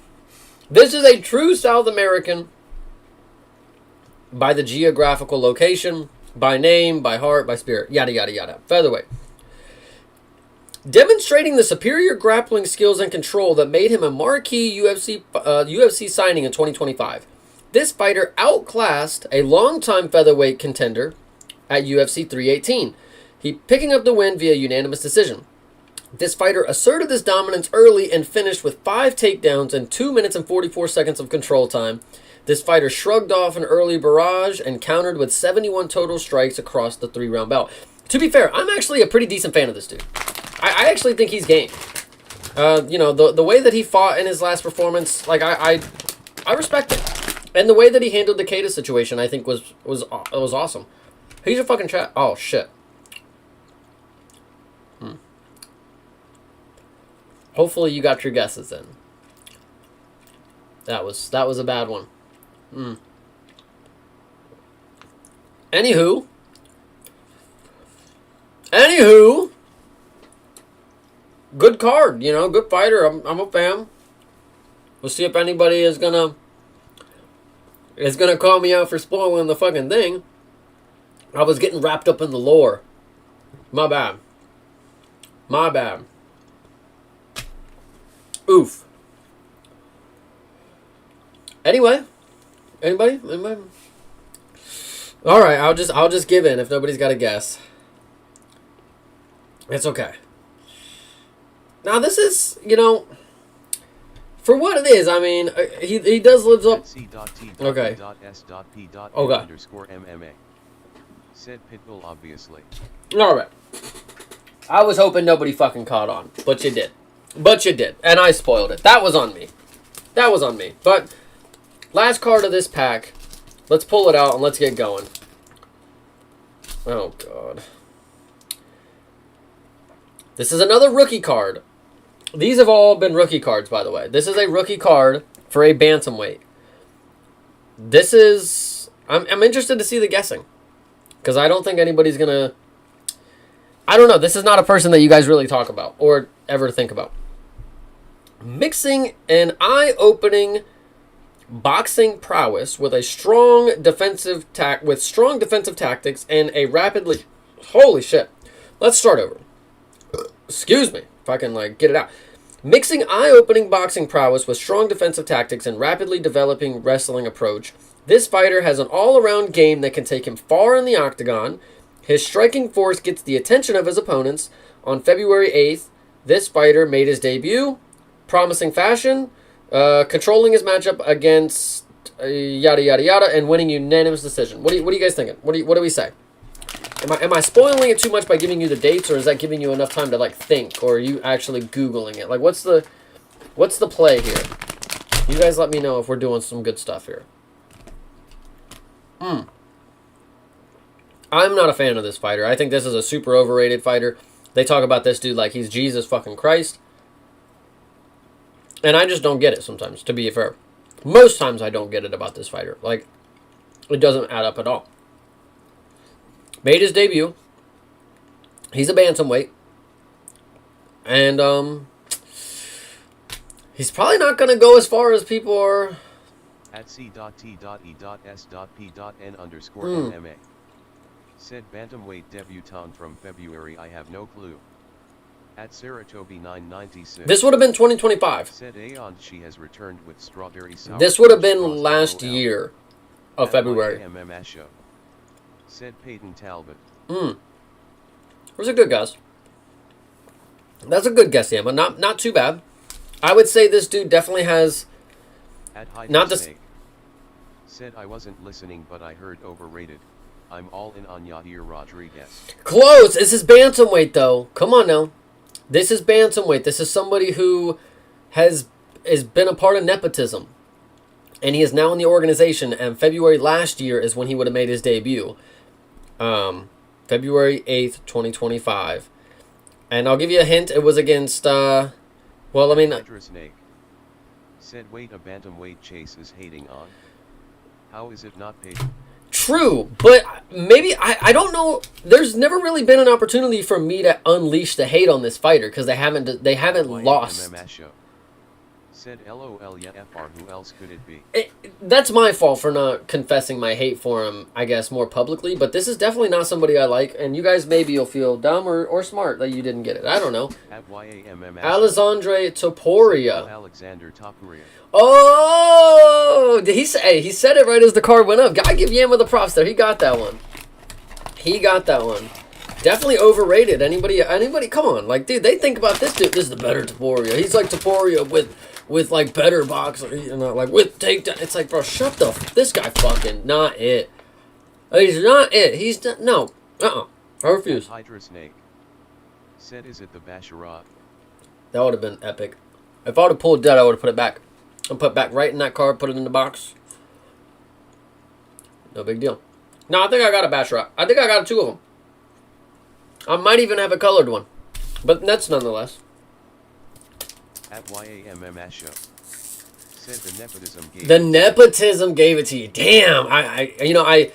This is a true South American by the geographical location, by name, by heart, by spirit, yada, yada, yada. Featherweight. Demonstrating the superior grappling skills and control that made him a marquee UFC signing in 2025. This fighter outclassed a longtime featherweight contender at UFC 318. He picking up the win via unanimous decision. This fighter asserted this dominance early and finished with 5 takedowns and 2 minutes and 44 seconds of control time. This fighter shrugged off an early barrage and countered with 71 total strikes across the 3-round bout. To be fair, I'm actually a pretty decent fan of this dude. I actually think he's game. You know, the way that he fought in his last performance, like I respect it. And the way that he handled the Kata situation, I think was awesome. He's a fucking chat. Oh shit. Hopefully you got your guesses in. That was a bad one. Anywho, good card, you know, good fighter. I'm a fan. We'll see if anybody is gonna call me out for spoiling the fucking thing. I was getting wrapped up in the lore. My bad. Oof. Anyway, anybody? All right, I'll just give in if nobody's got a guess. It's okay. Now this is, you know, for what it is. I mean, he does live up. Okay. Okay. Said Pitbull, obviously. All right. I was hoping nobody fucking caught on, but you did. And I spoiled it. That was on me. But last card of this pack. Let's pull it out and let's get going. Oh God. This is another rookie card. These have all been rookie cards, by the way. This is a rookie card for a bantamweight. This is... I'm interested to see the guessing. Because I don't think anybody's going to... I don't know. This is not a person that you guys really talk about or ever think about. Mixing an eye-opening boxing prowess with a strong defensive tactics and a rapidly... Holy shit. Let's start over. Excuse me, if I can get it out. Mixing eye-opening boxing prowess with strong defensive tactics and rapidly developing wrestling approach, this fighter has an all-around game that can take him far in the octagon. His striking force gets the attention of his opponents. On February 8th, this fighter made his debut, promising fashion, controlling his matchup against yada yada yada, and winning unanimous decision. What are you guys thinking? What do we say? Am I spoiling it too much by giving you the dates, or is that giving you enough time to think, or are you actually Googling it? What's the play here? You guys let me know if we're doing some good stuff here. I'm not a fan of this fighter. I think this is a super overrated fighter. They talk about this dude like he's Jesus fucking Christ. And I just don't get it sometimes, to be fair. Most times I don't get it about this fighter. It doesn't add up at all. Made his debut. He's a bantamweight. And, he's probably not going to go as far as people are... At c.t.e.s.p.n_MMA. Said bantamweight debutant from February. I have no clue. At Saratobi 996. This would have been 2025. Said Aeon she has returned with strawberry sour. This would have been last year of February. Show. Said Peyton Talbot. It was a good guess. That's a good guess, yeah, but not too bad. I would say this dude definitely has... Not this... Said I wasn't listening, but I heard overrated. I'm all in on Yair Rodriguez. Close! This is bantamweight, though. Come on now. This is bantamweight. This is somebody who has been a part of nepotism. And he is now in the organization. And February last year is when he would have made his debut. February 8th, 2025. And I'll give you a hint. It was against, Said wait, a bantamweight chase is hating on. How is it not paid? True, but maybe, I don't know. There's never really been an opportunity for me to unleash the hate on this fighter because they haven't lost. Said LOL, yeah, FR, who else could it be? That's my fault for not confessing my hate for him, I guess, more publicly, but this is definitely not somebody I like, and you guys maybe you'll feel dumb or smart that you didn't get it. I don't know. Alexandre Topuria. Alexander Topuria. Oh! He said it right as the card went up. Gotta give Yama the props there. He got that one. Definitely overrated. Anybody, come on. Dude, they think about this dude. This is the better Topuria. He's like Topuria with better boxer, with takedown. It's bro, shut the this guy fucking not it. He's not it. He's not, no. I refuse. Hydra Snake. Said is it the Basharat? That would have been epic. If I would have pulled that, I would have put it back. And put it back right in that card, put it in the box. No big deal. No, I think I got a Basharat. I think I got two of them. I might even have a colored one. But that's nonetheless. At YAMMS show. Said the nepotism gave it to you. Damn. I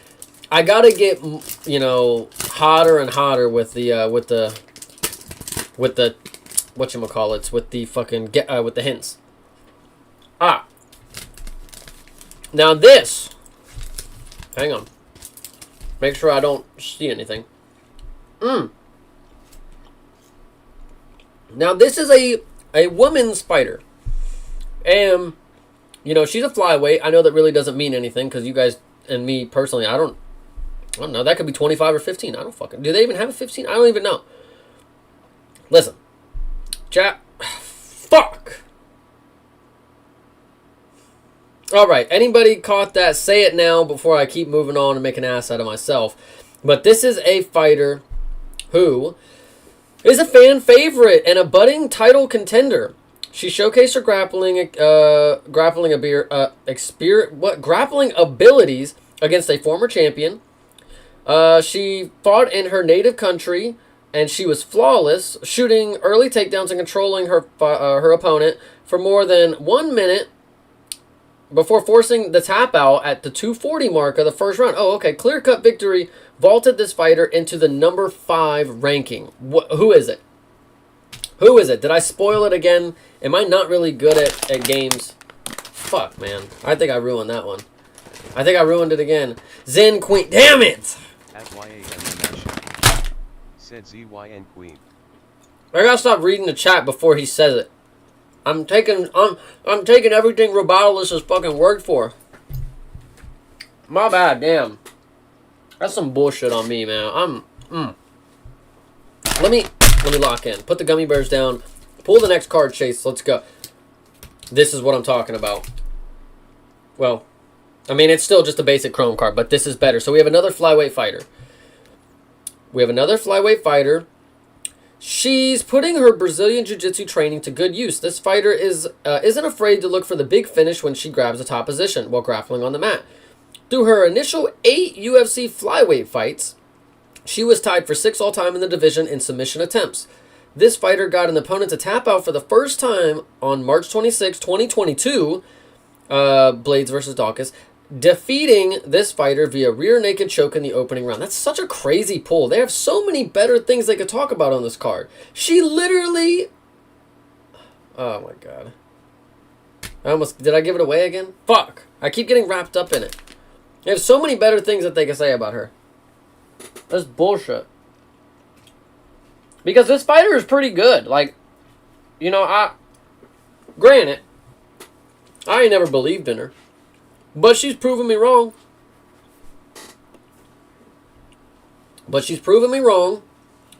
gotta get, hotter and hotter with the whatchamacallits, with the fucking, with the hints. Now this. Hang on. Make sure I don't see anything. Now this is a woman's fighter. And, she's a flyweight. I know that really doesn't mean anything because you guys and me personally, I don't know. That could be 25 or 15. I don't fucking... Do they even have a 15? I don't even know. Listen. Chat. Fuck. Alright. Anybody caught that? Say it now before I keep moving on and make an ass out of myself. But this is a fighter who is a fan favorite and a budding title contender. She showcased her grappling abilities against a former champion. She fought in her native country and she was flawless, shooting early takedowns and controlling her opponent for more than 1 minute before forcing the tap out at the 2:40 mark of the first round. Oh, okay. Clear-cut victory vaulted this fighter into the number 5 ranking. Who is it? Who is it? Did I spoil it again? Am I not really good at games? Fuck, man. I think I ruined that one. I think I ruined it again. Zen Queen. Damn it! At said ZYN Queen. I gotta stop reading the chat before he says it. I'm taking everything Robotilus has fucking worked for. My bad, damn. That's some bullshit on me, man. Let me lock in. Put the gummy bears down. Pull the next card, Chase. Let's go. This is what I'm talking about. Well, I mean, it's still just a basic chrome card, but this is better. So we have another flyweight fighter. She's putting her Brazilian Jiu-Jitsu training to good use. This fighter isn't afraid to look for the big finish when she grabs a top position while grappling on the mat. Through her initial 8 UFC flyweight fights, she was tied for 6 all-time in the division in submission attempts. This fighter got an opponent to tap out for the first time on March 26, 2022, Blades versus Dawkins, defeating this fighter via rear naked choke in the opening round. That's such a crazy pull. They have so many better things they could talk about on this card. She literally... Oh my god. Did I give it away again? Fuck. I keep getting wrapped up in it. They have so many better things that they can say about her. That's bullshit. Because this fighter is pretty good. Like, you know, granted, I ain't never believed in her. But she's proven me wrong.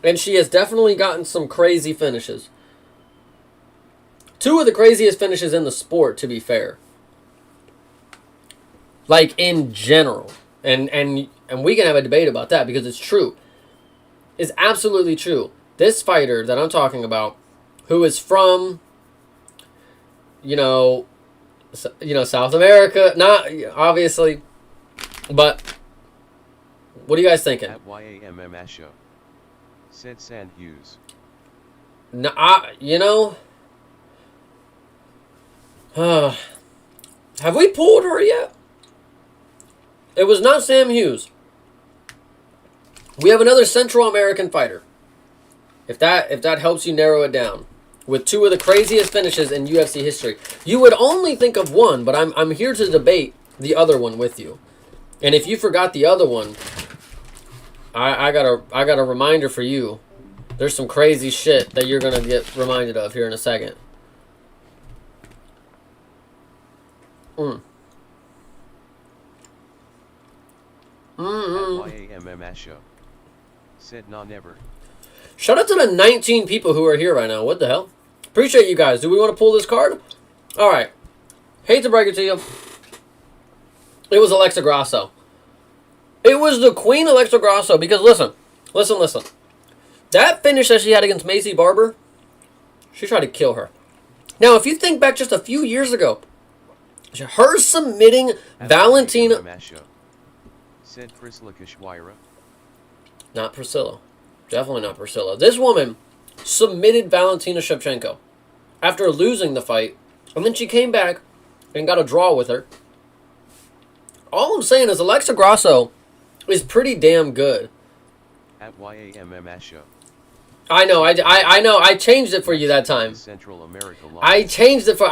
And she has definitely gotten some crazy finishes. 2 of the craziest finishes in the sport, to be fair. Like, in general. And we can have a debate about that because it's true. It's absolutely true. This fighter that I'm talking about, who is from, South America, not obviously, but what are you guys thinking? At YAMMS show. Said Sand Hughes. No, have we pulled her yet? It was not Sam Hughes. We have another Central American fighter. If that helps you narrow it down. With 2 of the craziest finishes in UFC history. You would only think of one, but I'm here to debate the other one with you. And if you forgot the other one, I got a reminder for you. There's some crazy shit that you're gonna get reminded of here in a second. At YAMMS show. Said nah never. Shout out to the 19 people who are here right now. What the hell? Appreciate you guys. Do we want to pull this card? All right. Hate to break it to you. It was Alexa Grasso. It was the Queen Alexa Grasso. Because listen. That finish that she had against Macy Barber, she tried to kill her. Now, if you think back just a few years ago, her submitting Valentina... Said Priscilla Kishwaira. Not Priscilla. Definitely not Priscilla. This woman submitted Valentina Shevchenko after losing the fight, and then she came back and got a draw with her. All I'm saying is Alexa Grasso is pretty damn good. At YAMMS show. I know. I changed it for you that time. Central America. I changed it for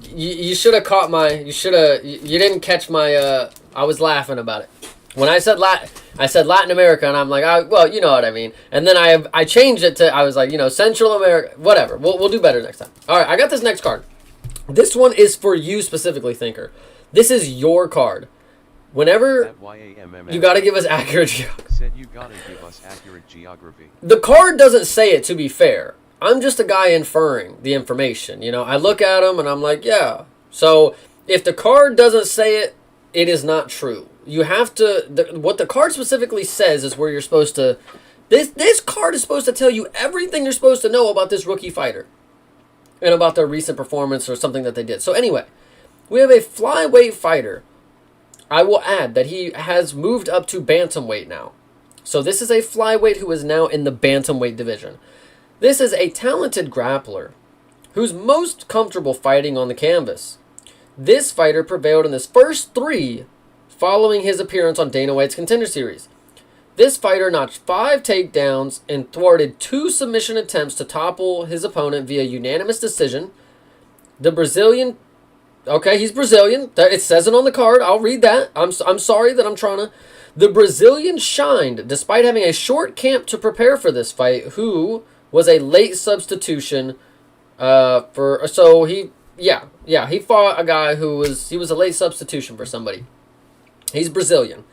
you should have caught my. You didn't catch my. I was laughing about it when I said Latin America, and I'm like, well, you know what I mean. And then I changed it to, I was like, Central America, whatever. We'll do better next time. All right, I got this next card. This one is for you specifically, Thinker. This is your card. Whenever you got to give us accurate geography. Said you got to give us accurate geography. The card doesn't say it, to be fair. I'm just a guy inferring the information. I look at them and I'm like, yeah. So if the card doesn't say it, it is not true. You have to... what the card specifically says is where you're supposed to... This card is supposed to tell you everything you're supposed to know about this rookie fighter. And about their recent performance or something that they did. So anyway, we have a flyweight fighter. I will add that he has moved up to bantamweight now. So this is a flyweight who is now in the bantamweight division. This is a talented grappler who's most comfortable fighting on the canvas. This fighter prevailed in his first 3 following his appearance on Dana White's Contender Series. This fighter notched 5 takedowns and thwarted 2 submission attempts to topple his opponent via unanimous decision. The Brazilian... Okay, he's Brazilian. It says it on the card. I'll read that. I'm sorry that I'm trying to... The Brazilian shined despite having a short camp to prepare for this fight, who was a late substitution for... So he... Yeah, he fought a guy who was... He was a late substitution for somebody. He's Brazilian.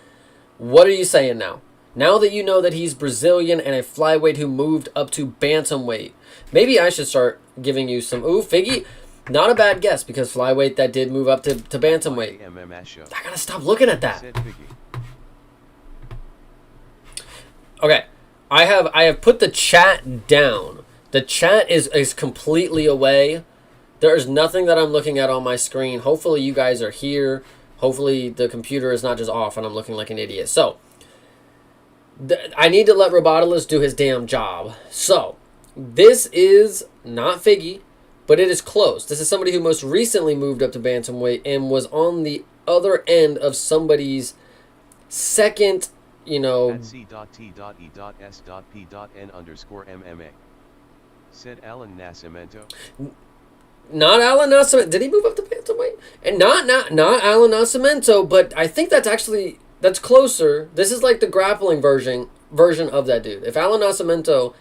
What are you saying now? Now that you know that he's Brazilian and a flyweight who moved up to bantamweight, maybe I should start giving you some... Ooh, Figgy, not a bad guess, because flyweight that did move up to bantamweight. I gotta stop looking at that. Okay, I have put the chat down. The chat is completely away. There is nothing that I'm looking at on my screen. Hopefully you guys are here. Hopefully the computer is not just off and I'm looking like an idiot. So, I need to let Robotilus do his damn job. So, this is not Figgy, but it is close. This is somebody who most recently moved up to bantamweight and was on the other end of somebody's second, you know... At C.T.E.S.P.N_MMA. Said Alan Nascimento. Not Alan Nascimento. Did he move up to bantamweight? And not Alan Nascimento, but I think that's actually... That's closer. This is like the grappling version of that dude. If Alan Nascimento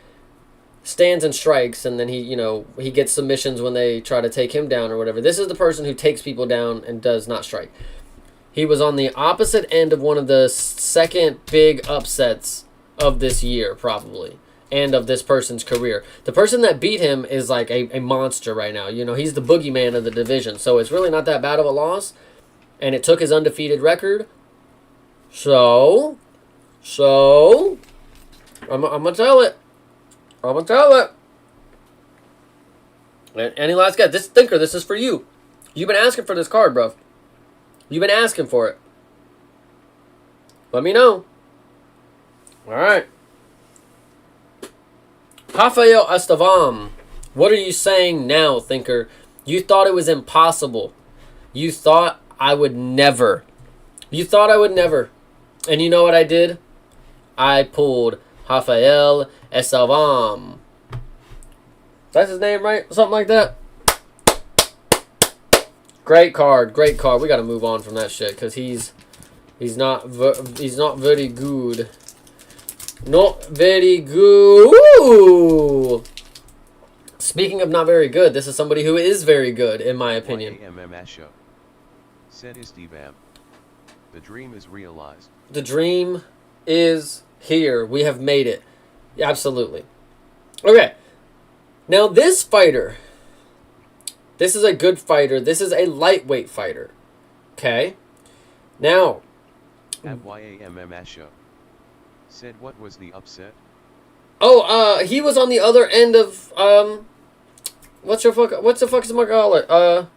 stands and strikes, and then he gets submissions when they try to take him down or whatever. This is the person who takes people down and does not strike. He was on the opposite end of one of the second big upsets of this year, probably, and of this person's career. The person that beat him is like a monster right now. He's the boogeyman of the division, so it's really not that bad of a loss, and it took his undefeated record. So, I'm gonna tell it. Any last guess? This thinker, this is for you. You've been asking for this card, bro. You've been asking for it. Let me know. All right. Rafael Estevam. What are you saying now, thinker? You thought it was impossible. You thought I would never. And you know what I did? I pulled Rafael Estevam. That's his name, right? Something like that. Great card. We got to move on from that shit because he's not very good. Not very good. Ooh. Speaking of not very good, this is somebody who is very good, in my opinion. Show. Said Istibam. The dream is realized. The dream is here. We have made it. Absolutely. Okay. Now this fighter, this is a good fighter. This is a lightweight fighter. Okay. Now. At YAMMS show. Said what was the upset? Oh, he was on the other end of what's the fuck is my call it?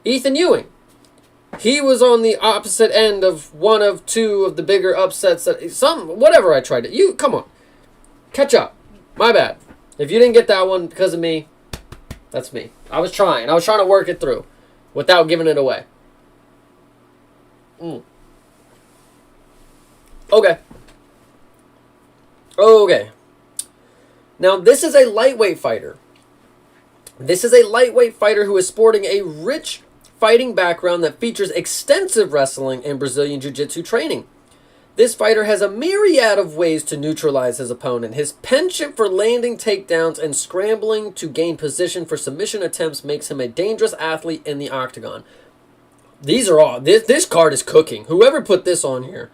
Ethan Ewing. He was on the opposite end of one of 2 of the bigger upsets whatever I tried to. Come on. Catch up. My bad. If you didn't get that one because of me, that's me. I was trying to work it through without giving it away. Okay. Now, this is a lightweight fighter. Who is sporting a rich fighting background that features extensive wrestling and Brazilian Jiu-Jitsu training. This fighter has a myriad of ways to neutralize his opponent. His penchant for landing takedowns and scrambling to gain position for submission attempts makes him a dangerous athlete in the octagon. This card is cooking. Whoever put this on here.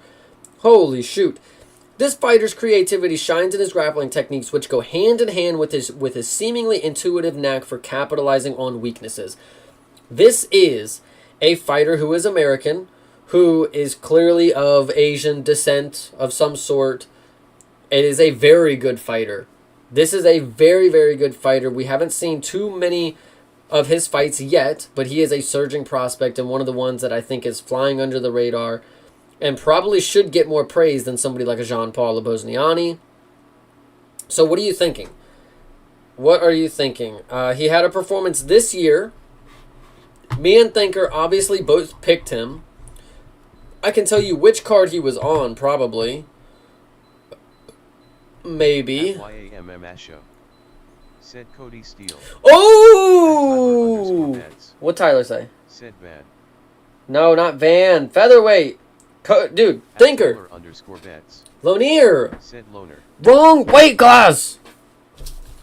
Holy shoot. This fighter's creativity shines in his grappling techniques, which go hand in hand with his seemingly intuitive knack for capitalizing on weaknesses. This is a fighter who is American, who is clearly of Asian descent of some sort. It is a very good fighter. This is a very, very good fighter. We haven't seen too many of his fights yet, but he is a surging prospect and one of the ones that I think is flying under the radar. and probably should get more praise than somebody like a Jean-Paul Labosniani. So what are you thinking? What are you thinking? He had a performance this year. Me and Thinker obviously both picked him. I can tell you which card he was on, probably. Maybe. YAMMS show. Said Cody Steele. Oh! What'd Tyler say? Said Van. No, not Van. Featherweight. Dude, Thinker. _bets. Lonier. Said Loner. Wrong weight class.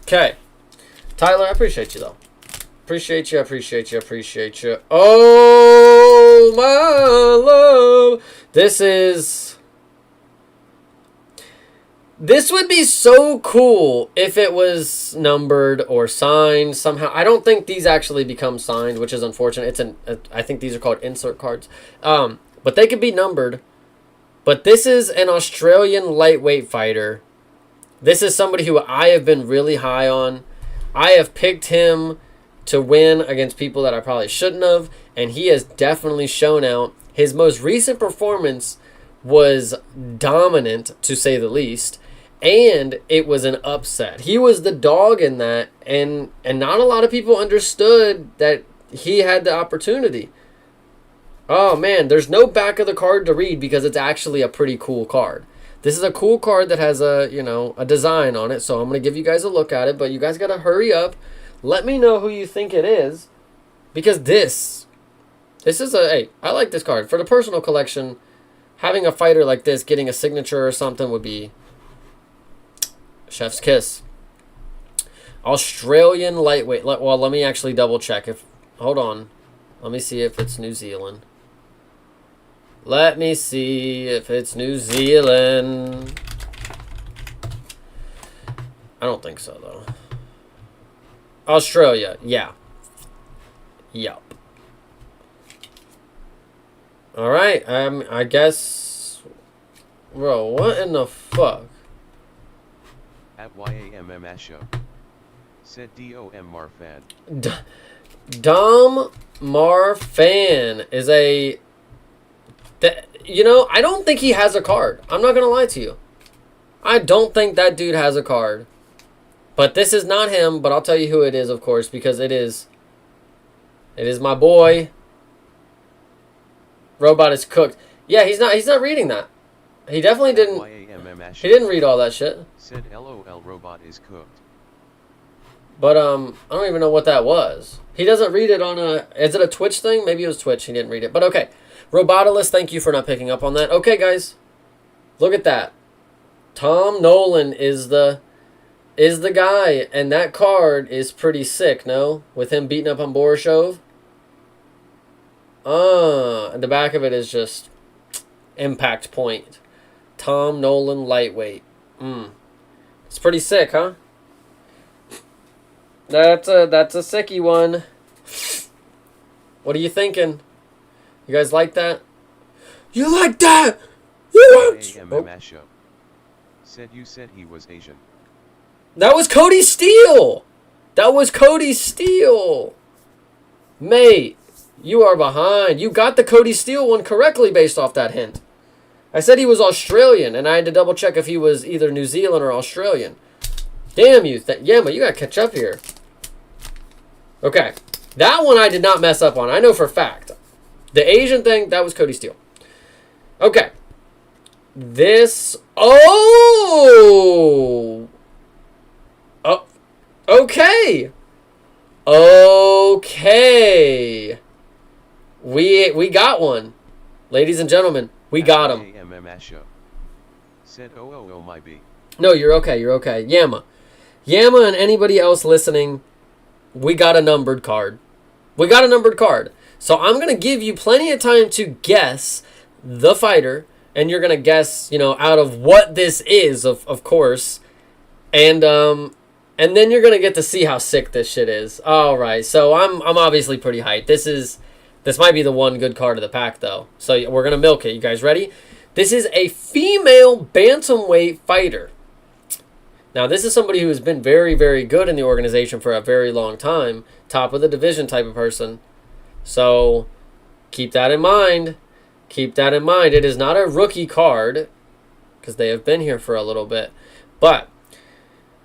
Okay. Tyler, I appreciate you, though. Appreciate you. Oh, my love. This would be so cool if it was numbered or signed somehow. I don't think these actually become signed, which is unfortunate. I think these are called insert cards. But they could be numbered. But this is an Australian lightweight fighter. This is somebody who I have been really high on. I have picked him to win against people that I probably shouldn't have, and he has definitely shown out. His most recent performance was dominant, to say the least, and it was an upset. He was the dog in that, and not a lot of people understood that he had the opportunity. Oh man, there's no back of the card to read because it's actually a pretty cool card. This is a cool card that has a design on it, so I'm going to give you guys a look at it, but you guys got to hurry up. Let me know who you think it is, because this is hey, I like this card. For the personal collection, having a fighter like this, getting a signature or something would be chef's kiss. Australian lightweight. Well, let me actually double check. Hold on. Let me see if it's New Zealand. Let me see if it's New Zealand. I don't think so, though. Australia, yeah. Yup. Alright, I guess... Bro, what in the fuck? At YAMMS show. Said DOM Marfan. Dom Marfan is a... I don't think he has a card. I'm not going to lie to you. I don't think that dude has a card. But this is not him, but I'll tell you who it is, of course, because it is my boy. Robot is cooked. Yeah, he's not reading that. He definitely didn't. He didn't read all that shit. Said LOL robot is cooked. But I don't even know what that was. He doesn't read it on a... Is it a Twitch thing? Maybe it was Twitch. He didn't read it. But okay. Robotilus, thank you for not picking up on that. Okay, guys. Look at that. Tom Nolan is the guy, and that card is pretty sick, no? With him beating up on Borisov. And the back of it is just impact point. Tom Nolan lightweight. It's pretty sick, huh? That's a sicky one. What are you thinking? You guys like that? You like that? Show. Said you said he was Asian. That was Cody Steele. Mate, you are behind. You got the Cody Steele one correctly based off that hint. I said he was Australian, and I had to double check if he was either New Zealand or Australian. Damn you. Yama, you got to catch up here. Okay. That one I did not mess up on. I know for a fact. The Asian thing, that was Cody Steele. Okay. This... Oh! Oh. Okay. Okay. We got one. Ladies and gentlemen, we got him. Said oh my B. No, you're okay. Yama and anybody else listening, we got a numbered card. So I'm going to give you plenty of time to guess the fighter, and you're going to guess, out of what this is, of course. And then you're going to get to see how sick this shit is. All right. So I'm obviously pretty hyped. This might be the one good card of the pack, though. So we're going to milk it. You guys ready? This is a female bantamweight fighter. Now, this is somebody who has been very, very good in the organization for a very long time. Top of the division type of person. So keep that in mind. Keep that in mind. It is not a rookie card because they have been here for a little bit. But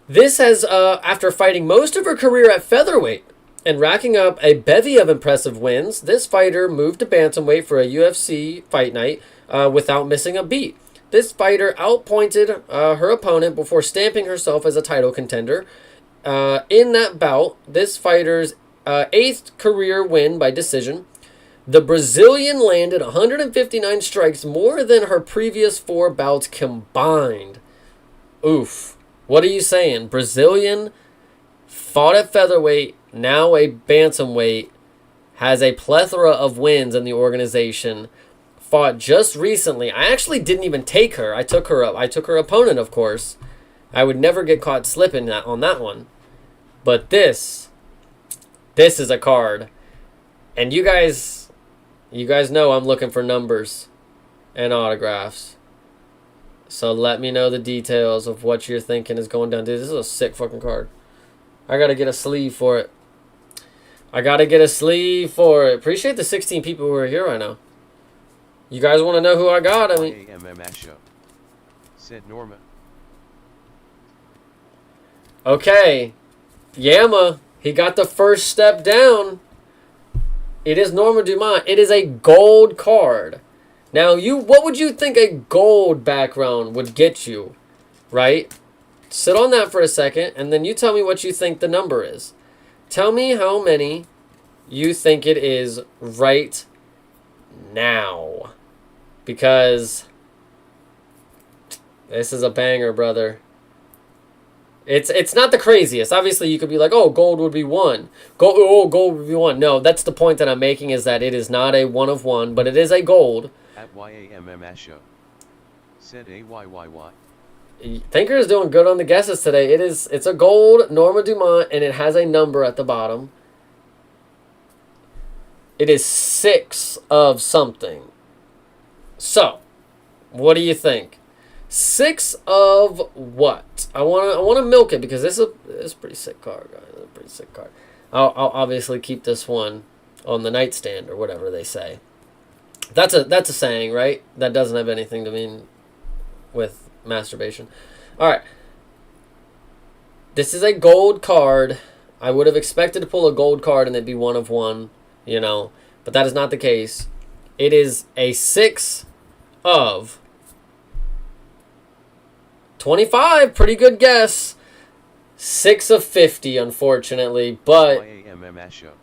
this has, after fighting most of her career at featherweight and racking up a bevy of impressive wins, this fighter moved to bantamweight for a UFC fight night without missing a beat. This fighter outpointed her opponent before stamping herself as a title contender. In that bout, this fighter's 8th career win by decision, the Brazilian landed 159 strikes, more than her previous 4 bouts combined. Oof. What are you saying? Brazilian fought at featherweight, now a bantamweight, has a plethora of wins in the organization, fought just recently. I actually didn't even take her. I took her up. I took her opponent, of course. I would never get caught slipping on that one. But this is a card. And you guys know I'm looking for numbers and autographs. So let me know the details of what you're thinking is going down. Dude, this is a sick fucking card. I got to get a sleeve for it. Appreciate the 16 people who are here right now. You guys want to know who I got? I mean, show. Said Norma. Okay. Yama, he got the first step down. It is Norma Dumont. It is a gold card. Now, what would you think a gold background would get you, right? Sit on that for a second, and then you tell me what you think the number is. Tell me how many you think it is right now. Because this is a banger, brother. It's not the craziest. Obviously, you could be like, oh, gold would be 1. Gold would be 1. No, that's the point that I'm making, is that it is not a 1 of 1, but it is a gold. At YAMMS show. Said AYYY. Thinker is doing good on the guesses today. It's a gold Norma Dumont, and it has a number at the bottom. It is 6 of something. So, what do you think? 6 of what? I want to milk it because this is a pretty sick card, guys. It's a pretty sick card. I'll obviously keep this one on the nightstand or whatever they say. That's a saying, right? That doesn't have anything to mean with masturbation. All right. This is a gold card. I would have expected to pull a gold card and it'd be 1 of 1, but that is not the case. It is a 6 of 25. Pretty good guess. 6 of 50, unfortunately, but YAMMS show.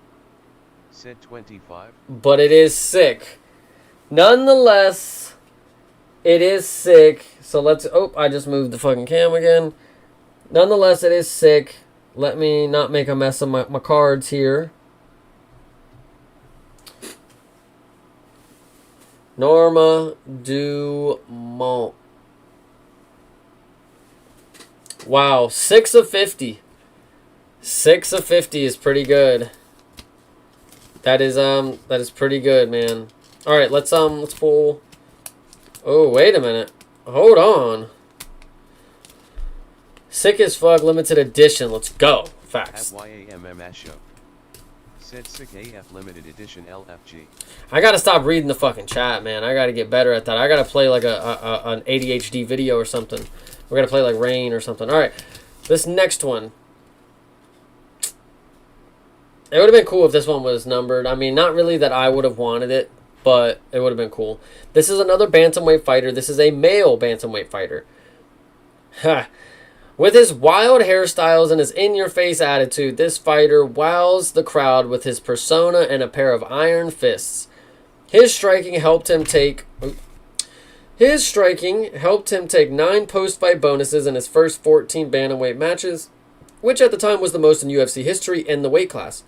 Said 25. But it is sick. Nonetheless, it is sick. So let's... Oh, I just moved the fucking cam again. Nonetheless, it is sick. Let me not make a mess of my cards here. Norma Dumont. Wow, 6 of 50. 6 of 50 is pretty good. That is pretty good, man. All right, let's pull. Oh, wait a minute. Hold on. Sick as fuck limited edition. Let's go. Facts. At YAMMS show. Said Sick AF limited edition LFG. I gotta stop reading the fucking chat, man. I gotta get better at that. I gotta play like an ADHD video or something. We're gonna play like Rain or something. All right, this next one. It would have been cool if this one was numbered. I mean, not really that I would have wanted it, but it would have been cool. This is another bantamweight fighter. This is a male bantamweight fighter. Ha. With his wild hairstyles and his in-your-face attitude, this fighter wows the crowd with his persona and a pair of iron fists. His striking helped him take 9 post-fight bonuses in his first 14 bantamweight matches, which at the time was the most in UFC history in the weight class.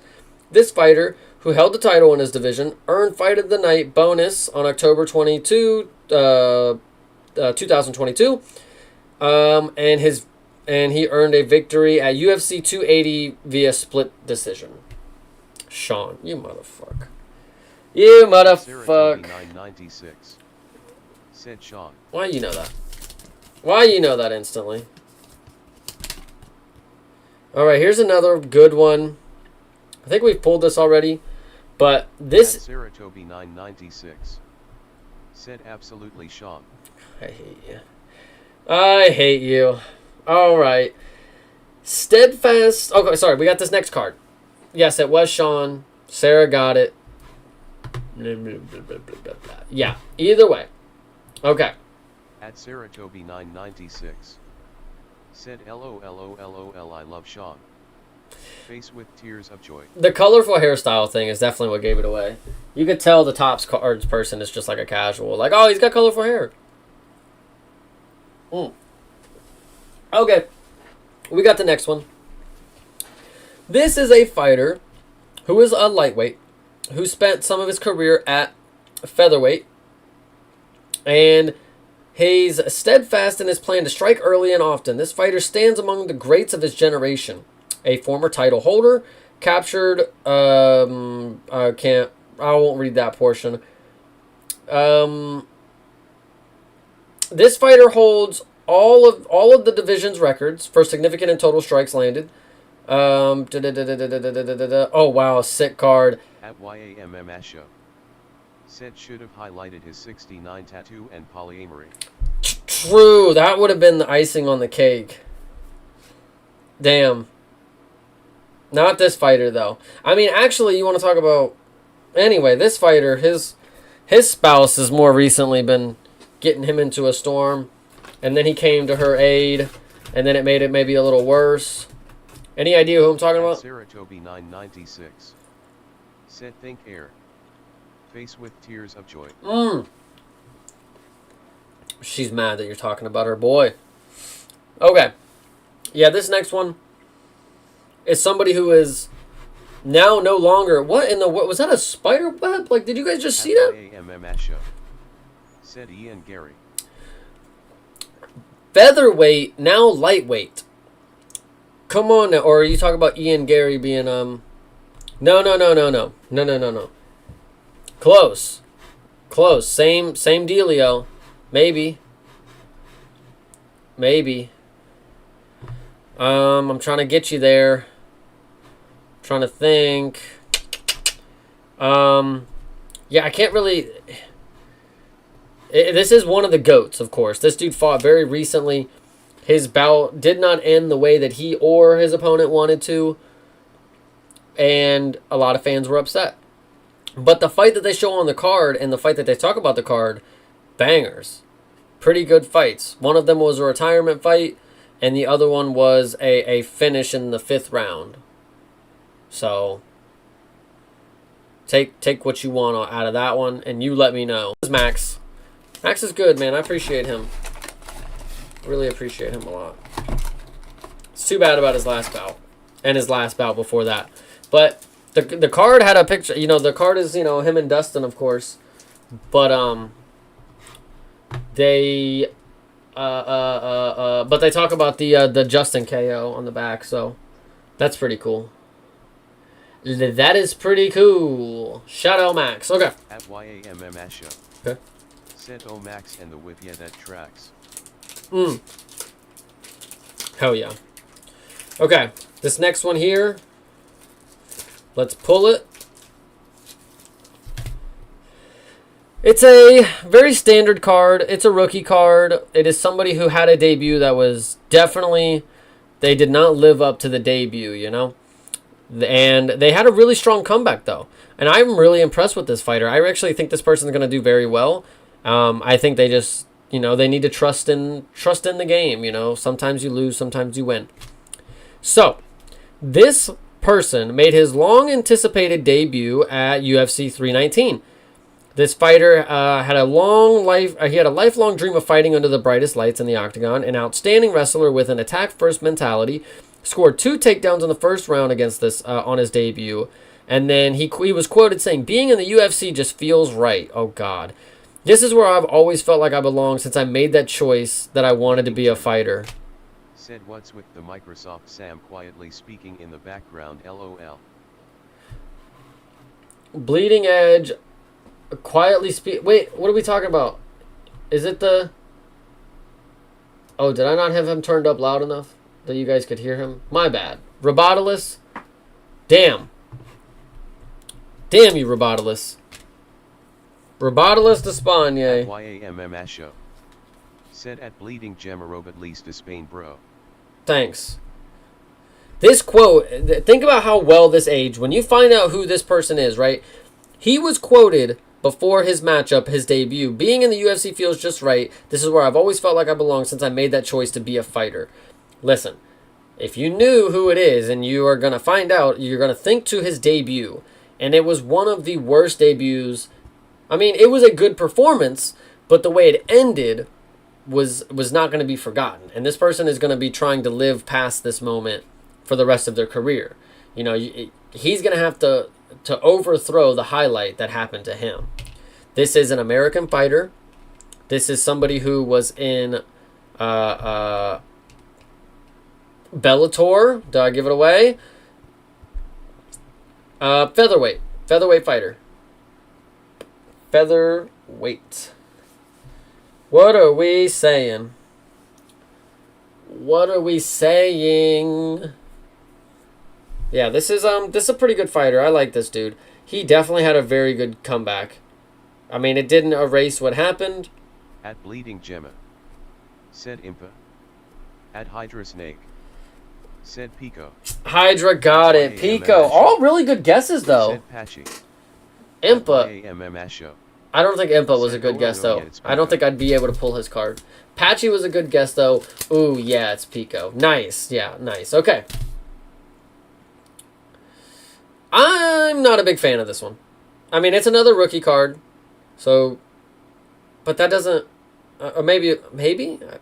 This fighter, who held the title in his division, earned Fight of the Night bonus on October 22, 2022, and he earned a victory at UFC 280 via split decision. Sean, you motherfucker. You motherfucker. 996. Said Sean. Why you know that? Why you know that instantly? Alright, here's another good one. I think we've pulled this already. But this... Saratobi 996. Said absolutely Sean. I hate you. I hate you. All right. Steadfast. Okay, sorry. We got this next card. Yes, it was Sean. Sarah got it. Yeah. Either way. Okay. At Saratobi996. Said LOLOLOL I love Sean. Face with tears of joy. The colorful hairstyle thing is definitely what gave it away. You could tell the Topps cards person is just like a casual. Like, oh, he's got colorful hair. Okay. We got the next one. This is a fighter who is a lightweight, who spent some of his career at featherweight, and he's steadfast in his plan to strike early and often. This fighter stands among the greats of his generation. A former title holder, captured. I won't read that portion. This fighter holds all of the division's records for significant and total strikes landed. Oh wow, sick card. At YAMMS show. Said should have highlighted his 69 tattoo and polyamory. True, that would have been the icing on the cake. Damn. Not this fighter though. I mean, actually, you want to talk about. Anyway, this fighter, his spouse has more recently been getting him into a storm, and then he came to her aid, and then it made it maybe a little worse. Any idea who I'm talking about? Saratobi996. Said think air. Face with tears of joy. She's mad that you're talking about her boy. Okay. Yeah, this next one is somebody who is now no longer. What was that, a spider web? Like, did you guys just see that? YAMMS show. Said Ian Gary. Featherweight, now lightweight. Come on now. Or are you talking about Ian Gary being No. Close. Same dealio. Maybe. I'm trying to get you there. Trying to think. Yeah, I can't really. This is one of the GOATs, of course. This dude fought very recently. His bout did not end the way that he or his opponent wanted to, and a lot of fans were upset. But the fight that they show on the card and the fight that they talk about the card, bangers. Pretty good fights. One of them was a retirement fight, and the other one was a finish in the 5th round. So, take what you want out of that one, and you let me know. This is Max. Max is good, man. I appreciate him. Really appreciate him a lot. It's too bad about his last bout, and his last bout before that. But the card had a picture. You know, the card is, him and Dustin, of course. But they talk about the Justin KO on the back, so that's pretty cool. That is pretty cool. Shout out Max. Okay. At YAMMS show. Okay. Said O Max and the whip, yeah, that tracks. Hell yeah. Okay. This next one here. Let's pull it. It's a very standard card. It's a rookie card. It is somebody who had a debut that was definitely, they did not live up to the debut, And they had a really strong comeback, though. And I'm really impressed with this fighter. I actually think this person's going to do very well. I think they just, they need to trust in the game, Sometimes you lose, sometimes you win. So, this person made his long-anticipated debut at UFC 319. This fighter had a long life. He had a lifelong dream of fighting under the brightest lights in the octagon. An outstanding wrestler with an attack-first mentality. Scored 2 takedowns in the first round against this on his debut. And then he was quoted saying, "Being in the UFC just feels right." Oh, God. This is where I've always felt like I belong since I made that choice that I wanted to be a fighter. Said what's with the Microsoft Sam quietly speaking in the background, LOL. Bleeding Edge quietly speak. Wait, what are we talking about? Is it the... Oh, did I not have him turned up loud enough that you guys could hear him? My bad. Robotilus? Damn. Damn you, Robotilus. Robotilus Despagne. YAMMS show. Said at Bleeding Gemarobe at least to Spain, bro. Thanks. This quote, think about how well this aged. When you find out who this person is, right? He was quoted before his matchup, his debut. Being in the UFC feels just right. This is where I've always felt like I belong since I made that choice to be a fighter. Listen, if you knew who it is and you are going to find out, you're going to think to his debut. And it was one of the worst debuts. I mean, it was a good performance, but the way it ended was not going to be forgotten. And this person is going to be trying to live past this moment for the rest of their career. You know, he's going to have to overthrow the highlight that happened to him. This is an American fighter. This is somebody who was in Bellator. Did I give it away? Featherweight fighter. Featherweight. What are we saying? What are we saying? Yeah, this is a pretty good fighter. I like this dude. He definitely had a very good comeback. I mean, it didn't erase what happened. At Bleeding Gemma. Said Impa. At Hydra Snake. Said Pico. Hydra got it. Pico. All really good guesses, though. Said Patchy. Impa. YAMMS show. I don't think Impa was a good guess, though. I don't think I'd be able to pull his card. Patchy was a good guess, though. Ooh, yeah, it's Pico. Nice. Yeah, nice. Okay. I'm not a big fan of this one. I mean, it's another rookie card. So, but that doesn't... maybe?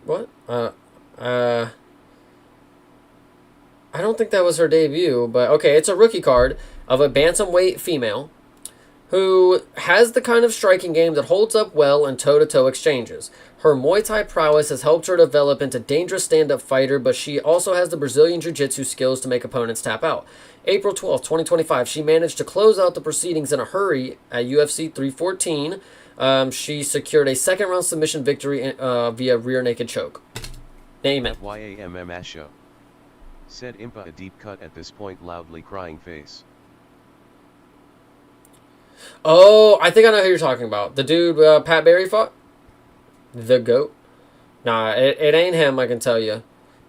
What? I don't think that was her debut, but okay, it's a rookie card of a bantamweight female who has the kind of striking game that holds up well in toe-to-toe exchanges. Her Muay Thai prowess has helped her develop into a dangerous stand-up fighter, but she also has the Brazilian Jiu-Jitsu skills to make opponents tap out. April 12th, 2025, she managed to close out the proceedings in a hurry at UFC 314. She secured a second-round submission victory via rear naked choke. Name it. YAMMS show. Said Impa a deep cut at this point, loudly crying face. Oh, I think I know who you're talking about. The dude Pat Barry fought? The GOAT? Nah, it ain't him, I can tell you.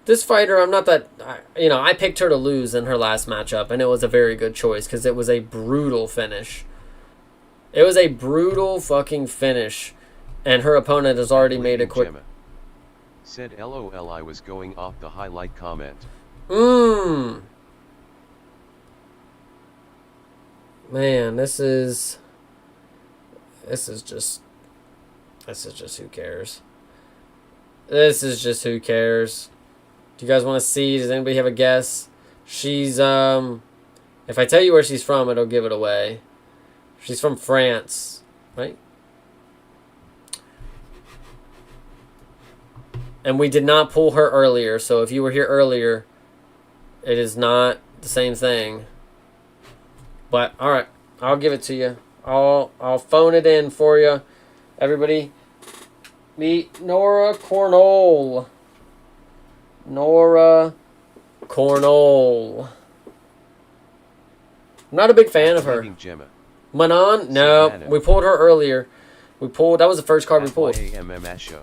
This fighter, I'm not that... I picked her to lose in her last matchup, and it was a very good choice, because it was a brutal finish. It was a brutal fucking finish, and her opponent has already made a quick... Gemma. Said LOL, I was going off the highlight comment. Man, this is just who cares? This is just who cares. Do you guys want to see? Does anybody have a guess? She's if I tell you where she's from, it'll give it away. She's from France, right? And we did not pull her earlier, so if you were here earlier, it is not the same thing. But all right, I'll give it to you. I'll phone it in for you. Everybody, meet Nora Cornell. Nora Cornell. I'm not a big fan of her. Manon? No, we pulled her earlier. That was the first card we pulled. YAMMS show.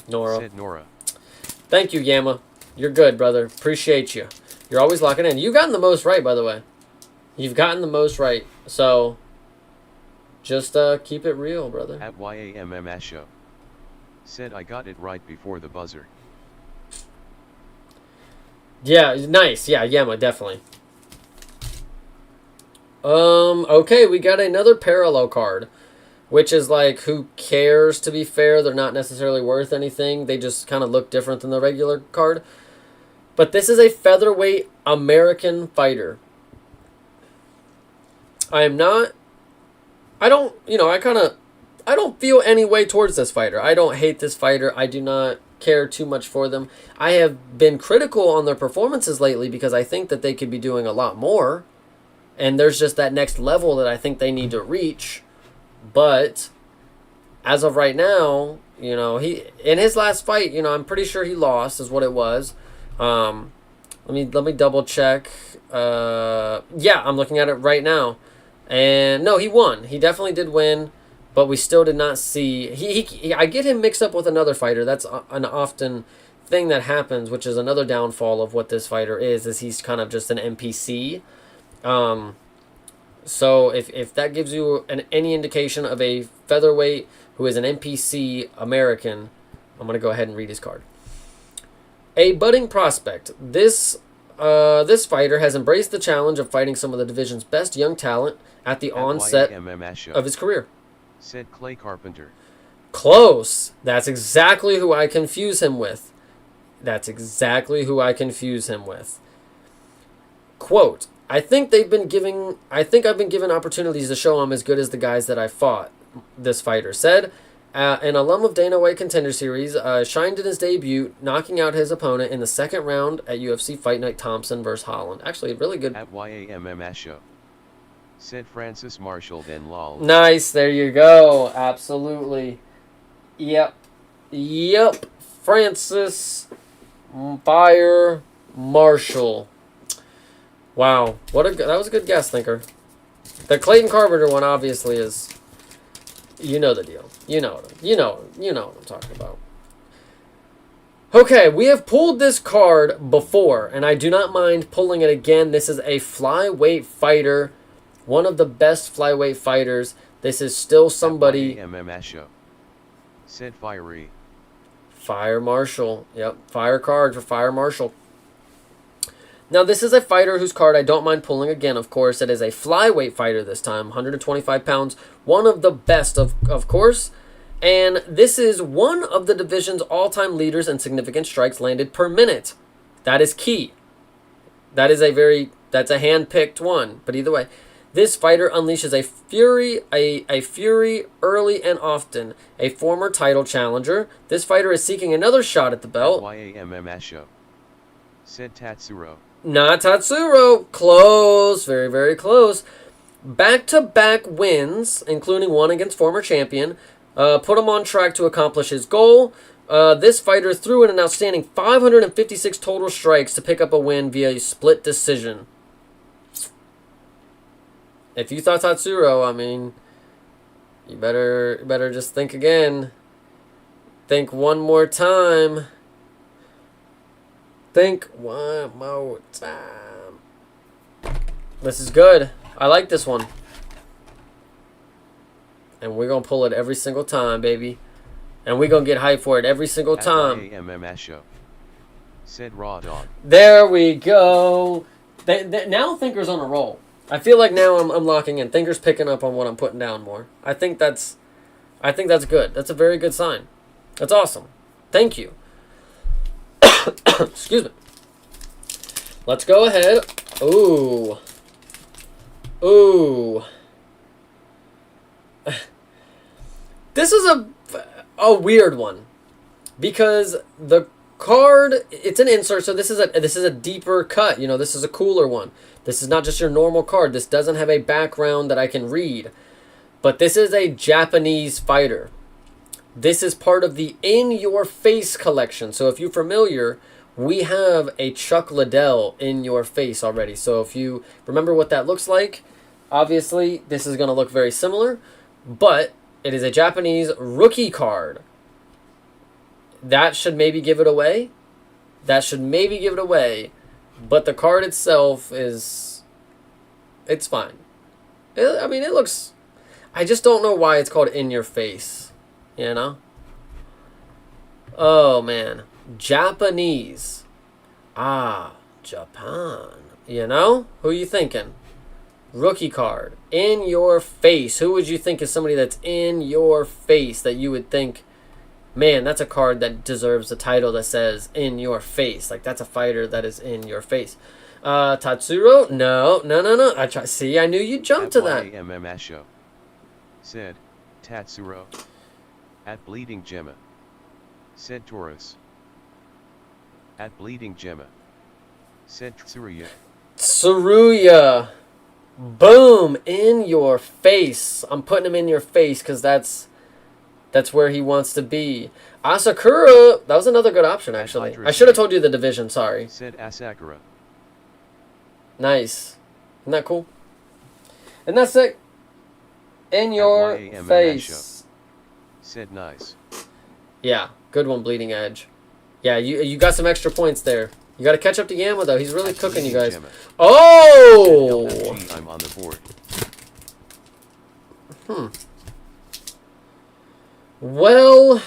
Nora. Said Nora. Thank you, Yama. You're good, brother. Appreciate you. You're always locking in. You've gotten the most right, by the way. You've gotten the most right. So, just keep it real, brother. At YAMMS show. Said I got it right before the buzzer. Yeah, nice. Yeah, Yama, definitely. Okay, we got another parallel card, which is like, who cares, to be fair? They're not necessarily worth anything. They just kind of look different than the regular card. But this is a featherweight American fighter. I don't feel any way towards this fighter. I don't hate this fighter. I do not care too much for them. I have been critical on their performances lately because I think that they could be doing a lot more. And there's just that next level that I think they need to reach. But as of right now, he in his last fight, I'm pretty sure he lost is what it was. Let me double check. Yeah, I'm looking at it right now. And no, he won. He definitely did win. but we still did not see. I get him mixed up with another fighter. That's an often thing that happens, which is another downfall of what this fighter is he's kind of just an NPC. So if that gives you any indication of a featherweight who is an NPC American, I'm going to go ahead and read his card. A budding prospect. This fighter has embraced the challenge of fighting some of the division's best young talent at the onset of his career. Said Clay Carpenter. Close. That's exactly who I confuse him with. Quote, I think I've been given opportunities to show I'm as good as the guys that I fought, this fighter said. An alum of Dana White Contender Series, shined in his debut, knocking out his opponent in the second round at UFC Fight Night Thompson versus Holland. Actually, really good. At YAMMS show. Said Francis Marshall then lol. Nice, there you go. Absolutely. Yep. Francis Fire Marshall. Wow, that was a good guess, Thinker. The Clayton Carpenter one obviously is, you know the deal. You know what I'm talking about. Okay, we have pulled this card before, and I do not mind pulling it again. This is a flyweight fighter, one of the best flyweight fighters. This is still somebody. MMS show. Said Fiery. Fire Marshall. Yep, fire card for Fire Marshall. Now, this is a fighter whose card I don't mind pulling again, of course. It is a flyweight fighter this time, 125 pounds, one of the best, of course. And this is one of the division's all-time leaders in significant strikes landed per minute. That is key. That's a hand-picked one. But either way, this fighter unleashes a fury early and often. A former title challenger, this fighter is seeking another shot at the belt. YAMMS show. Said Tatsuro. Not Tatsuro. Close. Very, very close. Back-to-back wins, including one against former champion, put him on track to accomplish his goal. This fighter threw in an outstanding 556 total strikes to pick up a win via a split decision. If you thought Tatsuro, I mean, you better just think again. Think one more time. Think one more time. This is good. I like this one. And we're going to pull it every single time, baby. And we're going to get hyped for it every single time. MMS show. Said Raw Dog. There we go. Now Thinker's on a roll. I feel like now I'm locking in. Thinker's picking up on what I'm putting down more. I think that's good. That's a very good sign. That's awesome. Thank you. Excuse me. Let's go ahead. Ooh. This is a weird one because the card, it's an insert, so this is a deeper cut. You know, this is a cooler one. This is not just your normal card. This doesn't have a background that I can read. But this is a Japanese fighter. This is part of the In Your Face collection. So if you're familiar, we have a Chuck Liddell In Your Face already. So if you remember what that looks like, obviously this is going to look very similar. But it is a Japanese rookie card. That should maybe give it away. But the card itself is... it's fine. It looks... I just don't know why it's called In Your Face. You know? Oh, man. Japanese. Japan. You know? Who are you thinking? Rookie card. In Your Face. Who would you think is somebody that's in your face that you would think, man, that's a card that deserves a title that says In Your Face. Like, that's a fighter that is in your face. Tatsuro? No. I knew you'd jump to that. MMS show. Said Tatsuro. At Bleeding Gemma. Said Taurus. At Bleeding Gemma. Said Tsuruya. Boom. In your face. I'm putting him in your face because that's where he wants to be. Asakura. That was another good option, actually. I should have told you the division. Sorry. Said Asakura. Nice. Isn't that cool? Isn't that sick? In your YAMMS face. Said nice. Yeah, good one, Bleeding Edge. Yeah, you got some extra points there. You got to catch up to Yama, though. He's really cooking you guys. Gemma. Oh! LMG, I'm on the board. Well,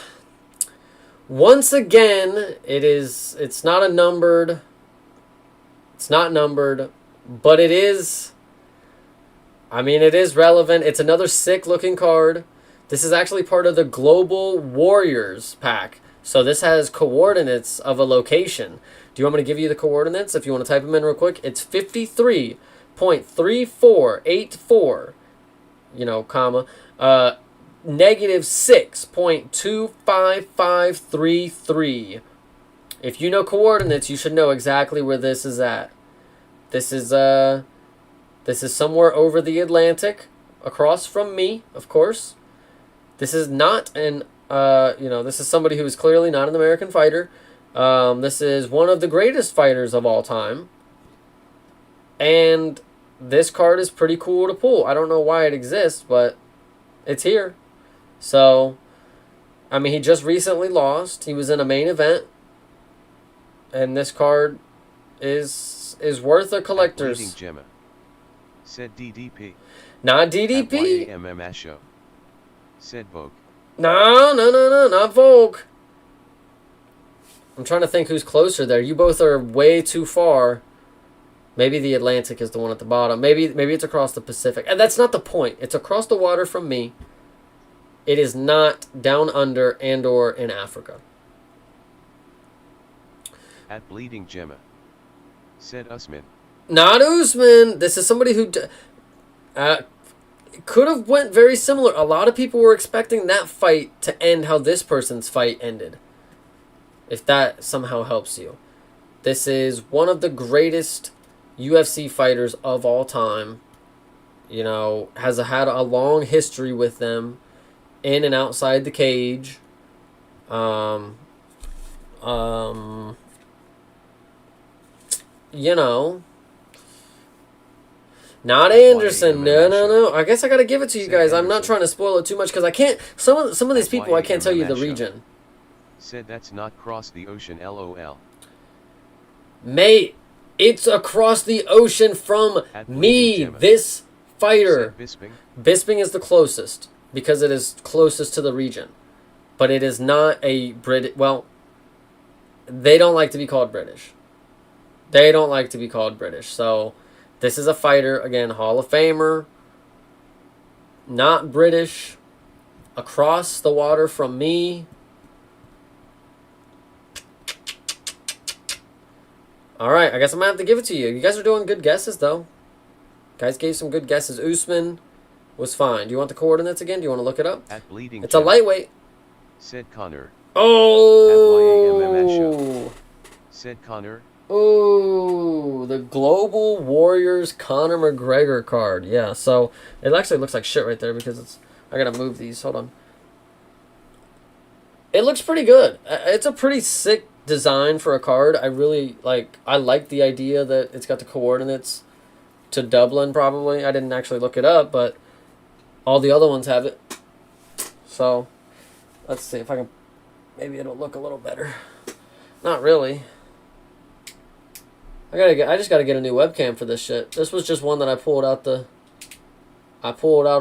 once again, it's not a numbered. It's not numbered, but it is. I mean, it is relevant. It's another sick-looking card. This is actually part of the Global Warriors pack. So this has coordinates of a location. Do you want me to give you the coordinates? If you want to type them in real quick, it's 53.3484, comma, negative 6.25533. If you know coordinates, you should know exactly where this is at. This is somewhere over the Atlantic, across from me, of course. This is not an, this is somebody who is clearly not an American fighter. This is one of the greatest fighters of all time. And this card is pretty cool to pull. I don't know why it exists, but it's here. So, I mean, he just recently lost. He was in a main event. And this card is worth a collector's. Gemma. Said DDP. Not DDP. YAMMS show. Said Vogue. No, not Vogue. I'm trying to think who's closer there. You both are way too far. Maybe the Atlantic is the one at the bottom. Maybe it's across the Pacific. And that's not the point. It's across the water from me. It is not down under and or in Africa. At Bleeding Gemma. Said Usman. Not Usman. This is somebody who could have went very similar. A lot of people were expecting that fight to end how this person's fight ended. If that somehow helps you. This is one of the greatest UFC fighters of all time. Has had a long history with them in and outside the cage. Not Anderson. No. I guess I gotta give it to you guys. I'm not trying to spoil it too much because I can't. Some of these people I can't tell you the region. Said that's not cross the ocean. LOL. Mate, it's across the ocean from me. This fighter. Bisping is the closest because it is closest to the region, but it is not a Brit. Well, they don't like to be called British. So. This is a fighter, again, Hall of Famer, not British, across the water from me. All right, I guess I'm going to have to give it to you. You guys are doing good guesses, though. Guys gave some good guesses. Usman was fine. Do you want the coordinates again? Do you want to look it up? At Bleeding it's a lightweight. Said Connor. Oh! Said Connor. Oh, the Global Warriors Conor McGregor card. Yeah, so it actually looks like shit right there because it's... I gotta move these. Hold on. It looks pretty good. It's a pretty sick design for a card. I really like... I like the idea that it's got the coordinates to Dublin, probably. I didn't actually look it up, but all the other ones have it. So, let's see if I can... Maybe it'll look a little better. Not really. I just gotta get a new webcam for this shit. This was just one that I pulled out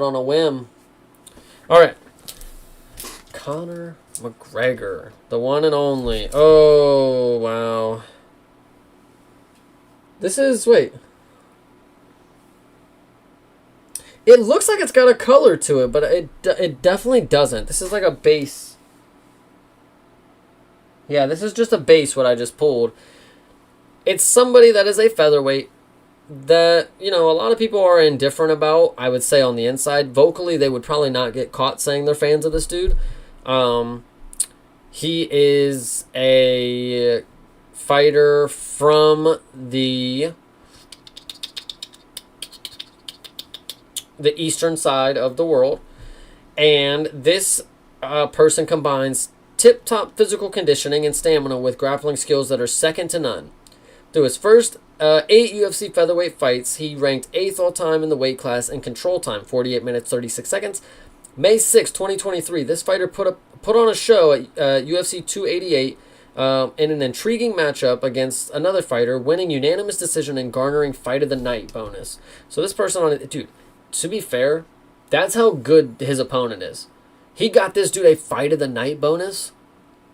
on a whim. Alright. Conor McGregor. The one and only. Oh, wow. This is, wait. It looks like it's got a color to it, but it definitely doesn't. This is like a base. Yeah, this is just a base, what I just pulled. It's somebody that is a featherweight that, a lot of people are indifferent about, I would say, on the inside. Vocally, they would probably not get caught saying they're fans of this dude. He is a fighter from the eastern side of the world. And this person combines tip-top physical conditioning and stamina with grappling skills that are second to none. Through his first 8 UFC featherweight fights, he ranked 8th all-time in the weight class in control time, 48 minutes, 36 seconds. May 6, 2023, this fighter put on a show at UFC 288 in an intriguing matchup against another fighter, winning unanimous decision and garnering Fight of the Night bonus. So this person on it, dude, to be fair, that's how good his opponent is. He got this dude a Fight of the Night bonus?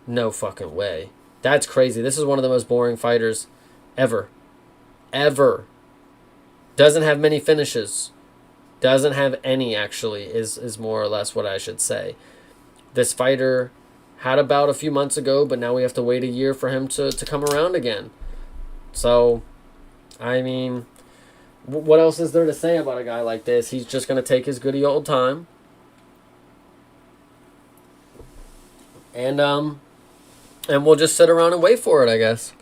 No fucking way. That's crazy. This is one of the most boring fighters ever. Ever. Doesn't have many finishes. Doesn't have any, actually, is more or less what I should say. This fighter had a bout a few months ago, but now we have to wait a year for him to come around again. So, I mean, what else is there to say about a guy like this? He's just going to take his goody old time. And we'll just sit around and wait for it, I guess.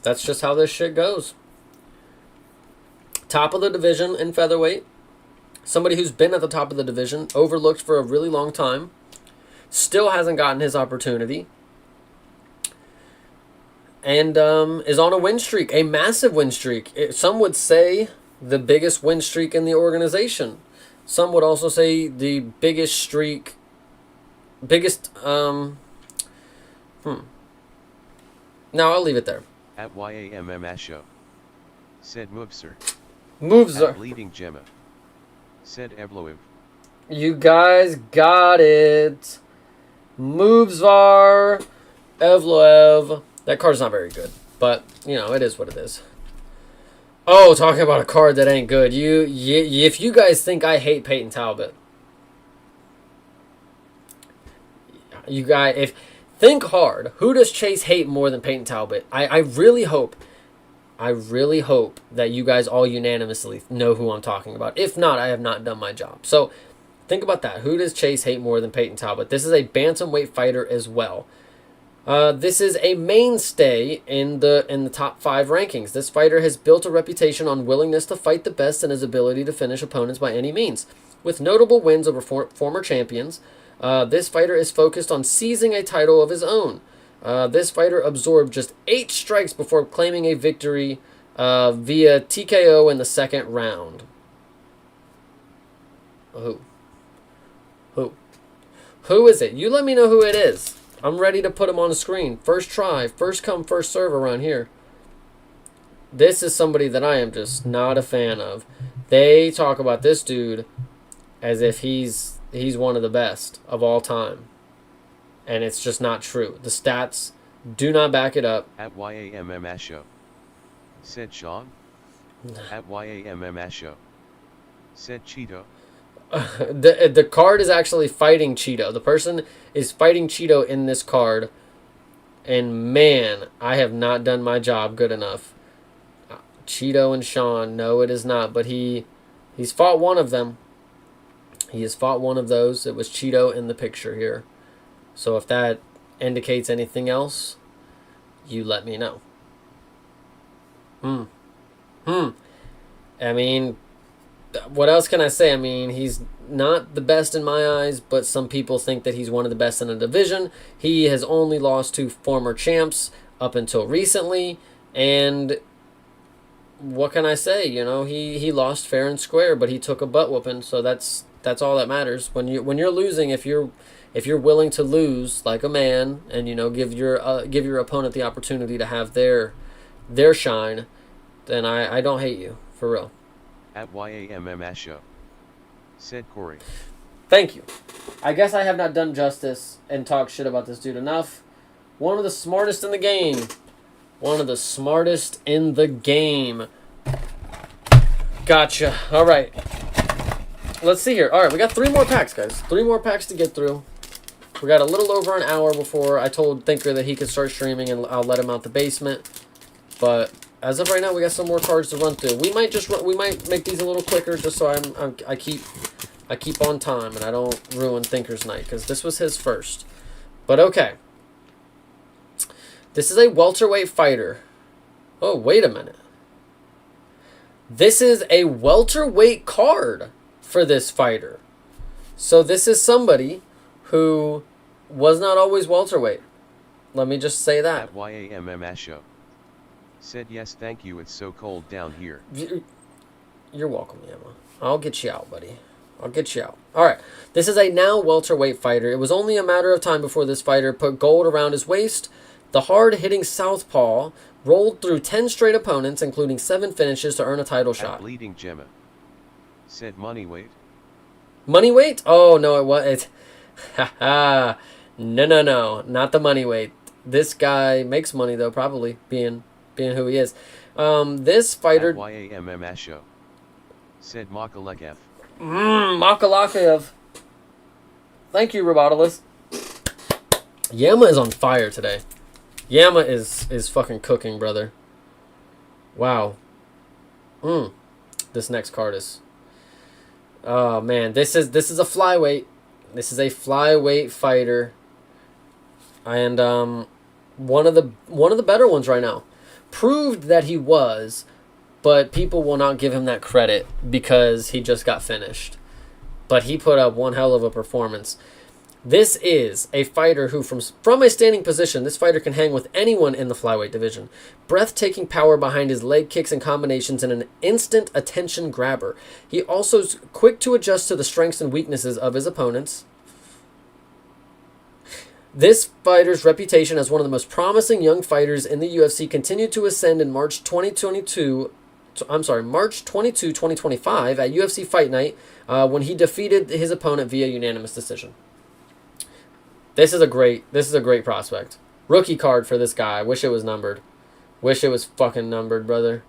That's just how this shit goes. Top of the division in featherweight. Somebody who's been at the top of the division, overlooked for a really long time, still hasn't gotten his opportunity, and is on a win streak, a massive win streak. Some would say the biggest win streak in the organization. Some would also say the biggest streak, No, I'll leave it there. At YAMMS show. Said Moobser. Moves are... Bleeding Gemma. Said Ebloev. You guys got it. Movesvar Evloev. That card's not very good, but, you know, it is what it is. Oh, talking about a card that ain't good. If you guys think I hate Peyton Talbot, you guys, think hard. Who does Chase hate more than Peyton Talbot? I really hope that you guys all unanimously know who I'm talking about. If not, I have not done my job. So think about that. Who does Chase hate more than Peyton Talbot? This is a bantamweight fighter as well. This is a mainstay in the top 5 rankings. This fighter has built a reputation on willingness to fight the best and his ability to finish opponents by any means. With notable wins over former champions, this fighter is focused on seizing a title of his own. This fighter absorbed just 8 strikes before claiming a victory via TKO in the second round. Who is it? You let me know who it is. I'm ready to put him on the screen. First try, first come, first serve around here. This is somebody that I am just not a fan of. They talk about this dude as if he's one of the best of all time. And it's just not true. The stats do not back it up. At YAMMS show. Said Sean. At YAMMS show. Said Cheeto. The card is actually fighting Cheeto. The person is fighting Cheeto in this card. And man, I have not done my job good enough. Cheeto and Sean. No, it is not. But he's fought one of them. He has fought one of those. It was Cheeto in the picture here. So if that indicates anything else, you let me know. I mean, what else can I say? I mean, he's not the best in my eyes, but some people think that he's one of the best in the division. He has only lost to former champs up until recently, and what can I say? You know, he lost fair and square, but he took a butt whooping, so that's all that matters. When you're losing, if you're willing to lose like a man, and you know give your opponent the opportunity to have their shine, then I don't hate you for real. At YAMMS show. Said Corey. Thank you. I guess I have not done justice and talked shit about this dude enough. One of the smartest in the game. One of the smartest in the game. Gotcha. All right. Let's see here. All right, we got 3 more packs, guys. 3 more packs to get through. We got a little over an hour before I told Thinker that he could start streaming, and I'll let him out the basement. But as of right now, we got some more cards to run through. We might make these a little quicker, just so I keep on time and I don't ruin Thinker's night, because this was his first. But okay, this is a welterweight fighter. Oh, wait a minute. This is a welterweight card for this fighter. So this is somebody who was not always welterweight. Let me just say that. At YAMMS show. Said yes thank you, it's so cold down here. You're welcome, Yama. I'll get you out, buddy. I'll get you out. All right. This is a now welterweight fighter. It was only a matter of time before this fighter put gold around his waist. The hard-hitting southpaw rolled through 10 straight opponents, including 7 finishes to earn a title shot. Bleeding Gemma. Said money weight. Money weight? Oh, no, it was. Haha. No. Not the money weight. This guy makes money, though, probably, being who he is. This fighter... YAMMS show. Said Makalekev. Makalekev. Thank you, Robotilus. Yama is on fire today. Yama is fucking cooking, brother. Wow. This next card is... Oh, man. This is a flyweight. This is a flyweight fighter. And one of the better ones right now. Proved that he was, but people will not give him that credit because he just got finished. But he put up one hell of a performance. This is a fighter who, from a standing position, this fighter can hang with anyone in the flyweight division. Breathtaking power behind his leg kicks and combinations, and an instant attention grabber. He also is quick to adjust to the strengths and weaknesses of his opponents. This fighter's reputation as one of the most promising young fighters in the UFC continued to ascend in March 22, 2025 at UFC Fight Night when he defeated his opponent via unanimous decision. This is a great prospect. Rookie card for this guy. I wish it was numbered. Wish it was fucking numbered, brother.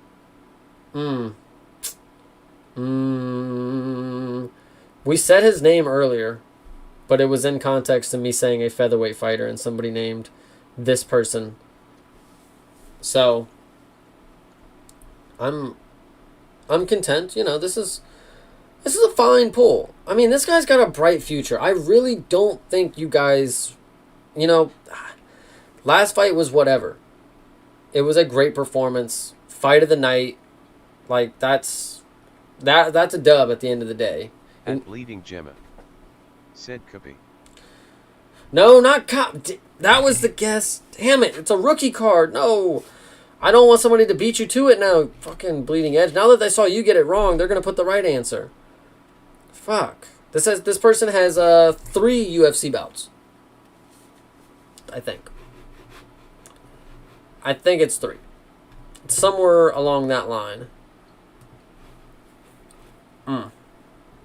We said his name earlier, but it was in context to me saying a featherweight fighter, and somebody named this person. So I'm content. You know, this is a fine pull. I mean, this guy's got a bright future. I really don't think you guys, last fight was whatever. It was a great performance. Fight of the night. Like, that's a dub at the end of the day. And Bleeding Gemma. Said Kapi. No, not Cop. That was the guess. Damn it. It's a rookie card. No. I don't want somebody to beat you to it now. Fucking Bleeding Edge. Now that they saw you get it wrong, they're going to put the right answer. Fuck. This person has 3 UFC bouts. I think it's 3. It's somewhere along that line.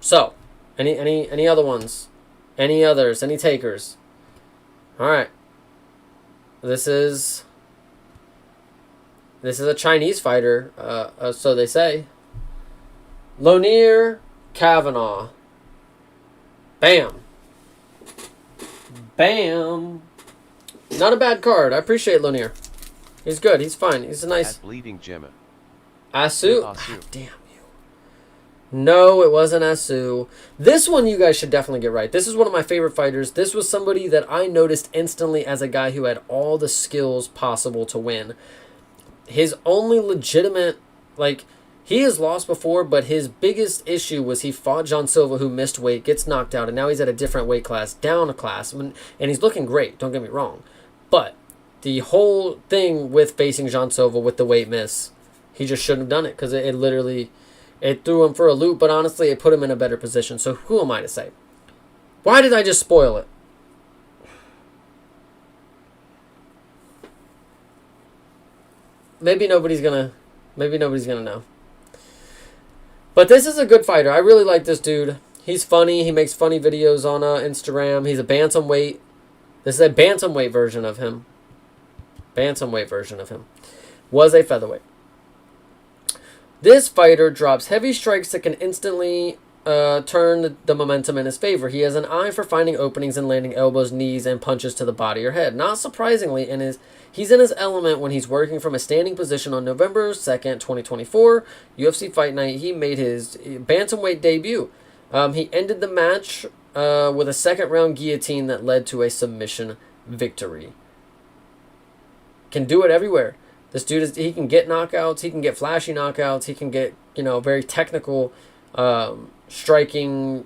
So, any other ones? Any others? Any takers? All right. This is a Chinese fighter, so they say. Lonier Kavanaugh. Bam. Bam. Not a bad card. I appreciate Lonier. He's good. He's fine. He's a nice... Bleeding Gemma. Asu? Ah, damn you. No, it wasn't Asu. This one you guys should definitely get right. This is one of my favorite fighters. This was somebody that I noticed instantly as a guy who had all the skills possible to win. His only legitimate... he has lost before, but his biggest issue was he fought John Silva, who missed weight, gets knocked out, and now he's at a different weight class, down a class, and he's looking great, don't get me wrong. But the whole thing with facing John Silva with the weight miss, he just shouldn't have done it, because it literally, it threw him for a loop, but honestly, it put him in a better position. So who am I to say? Why did I just spoil it? Maybe nobody's gonna know. But this is a good fighter. I really like this dude. He's funny. He makes funny videos on Instagram. He's a bantamweight. This is a bantamweight version of him. Was a featherweight. This fighter drops heavy strikes that can instantly turn the momentum in his favor. He has an eye for finding openings and landing elbows, knees, and punches to the body or head. Not surprisingly, he's in his element when he's working from a standing position. On November 2nd, 2024, UFC Fight Night, he made his bantamweight debut. He ended the match with a second-round guillotine that led to a submission victory. Can do it everywhere. This dude, he can get knockouts, he can get flashy knockouts, he can get, very technical striking,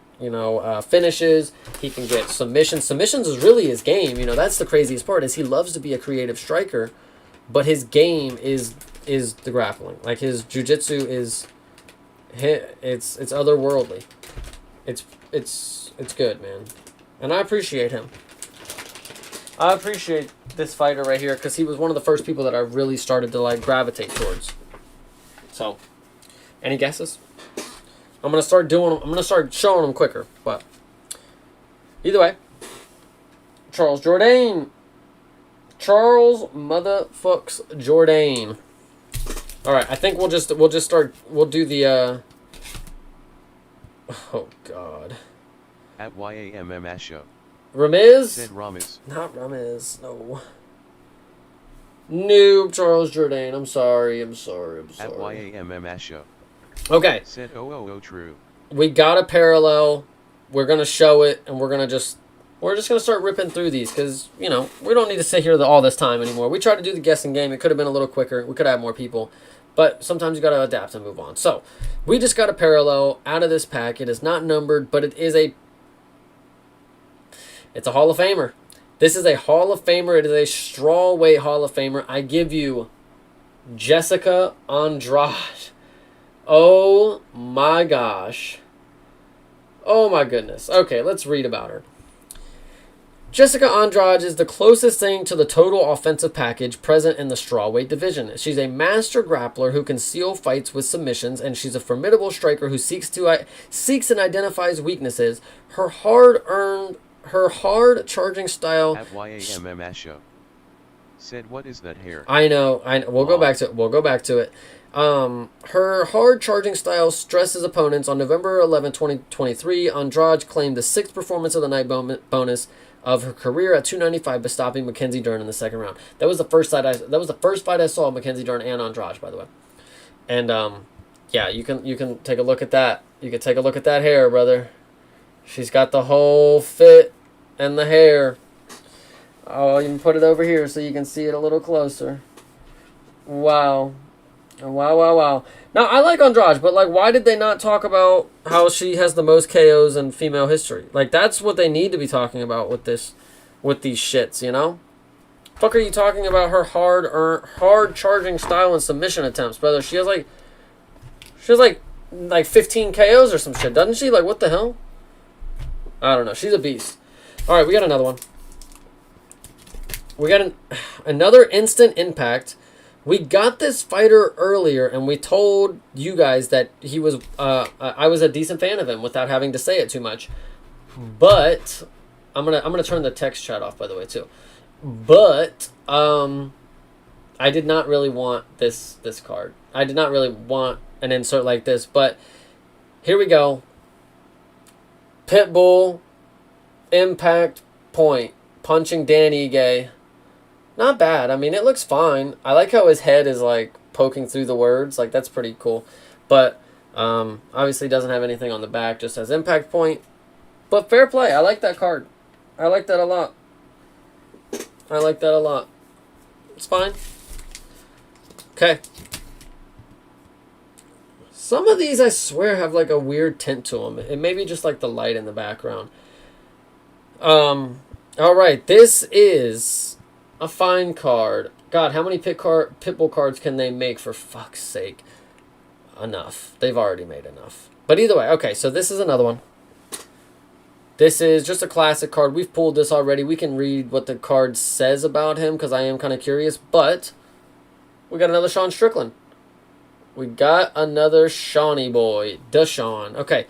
finishes. He can get submissions. Submissions is really his game. That's the craziest part, is he loves to be a creative striker, but his game is is the grappling. Like, his jiu-jitsu is, it's otherworldly. It's good, man. And I appreciate him. I appreciate this fighter right here because he was one of the first people that I really started to like gravitate towards. So, any guesses? I'm gonna start showing them quicker. But either way, Charles Jourdain. Charles motherfucks Jourdain. All right, I think we'll just start. We'll do the. Oh God. At YAMMS show. Ramiz? Said Ramiz. Not Ramiz. No. Noob Charles Jourdain. I'm sorry. At YAMMS show. Okay. Said true. We got a parallel. We're gonna show it, and we're just gonna start ripping through these because we don't need to sit here all this time anymore. We tried to do the guessing game. It could have been a little quicker. We could have more people, but sometimes you gotta adapt and move on. So we just got a parallel out of this pack. It is not numbered, but it's a Hall of Famer. This is a Hall of Famer. It is a strawweight Hall of Famer. I give you Jessica Andrade. Oh my gosh. Oh my goodness. Okay, let's read about her. Jessica Andrade is the closest thing to the total offensive package present in the strawweight division. She's a master grappler who can seal fights with submissions, and she's a formidable striker who seeks and identifies weaknesses. Her hard charging style. At YAMMS show. Said, what is that hair? I know. We'll go back to it. Her hard charging style stresses opponents. On November 11, 2023, Andrade claimed the 6th performance of the night bonus of her career at 295 by stopping Mackenzie Dern in the second round. That was the first fight I saw of Mackenzie Dern and Andrade, by the way. And yeah, you can take a look at that. You can take a look at that hair, brother. She's got the whole fit and the hair. I'll even put it over here so you can see it a little closer. Wow. Wow. Now, I like Andrade, but, like, why did they not talk about how she has the most KOs in female history? Like, that's what they need to be talking about with these shits, you know? Fuck are you talking about her hard charging style and submission attempts, brother? She has, like 15 KOs or some shit, doesn't she? Like, what the hell? I don't know. She's a beast. All right, we got another one. We got another instant impact. We got this fighter earlier, and we told you guys that he was. I was a decent fan of him without having to say it too much. But I'm gonna turn the text chat off, by the way, too. But I did not really want this card. I did not really want an insert like this. But here we go. Pitbull, Impact Point, punching Dan Ige. Not bad. I mean, it looks fine. I like how his head is, like, poking through the words. Like, that's pretty cool. But, obviously doesn't have anything on the back. Just has Impact Point. But fair play. I like that card. I like that a lot. It's fine. Okay. Some of these, I swear, have, like, a weird tint to them. It may be just, like, the light in the background. All right. This is a fine card. God, how many Pitbull cards can they make, for fuck's sake? Enough. They've already made enough. But either way, okay, so this is another one. This is just a classic card. We've pulled this already. We can read what the card says about him, because I am kind of curious. But we got another Sean Strickland. We got another Shawnee boy. Deshaun. Okay.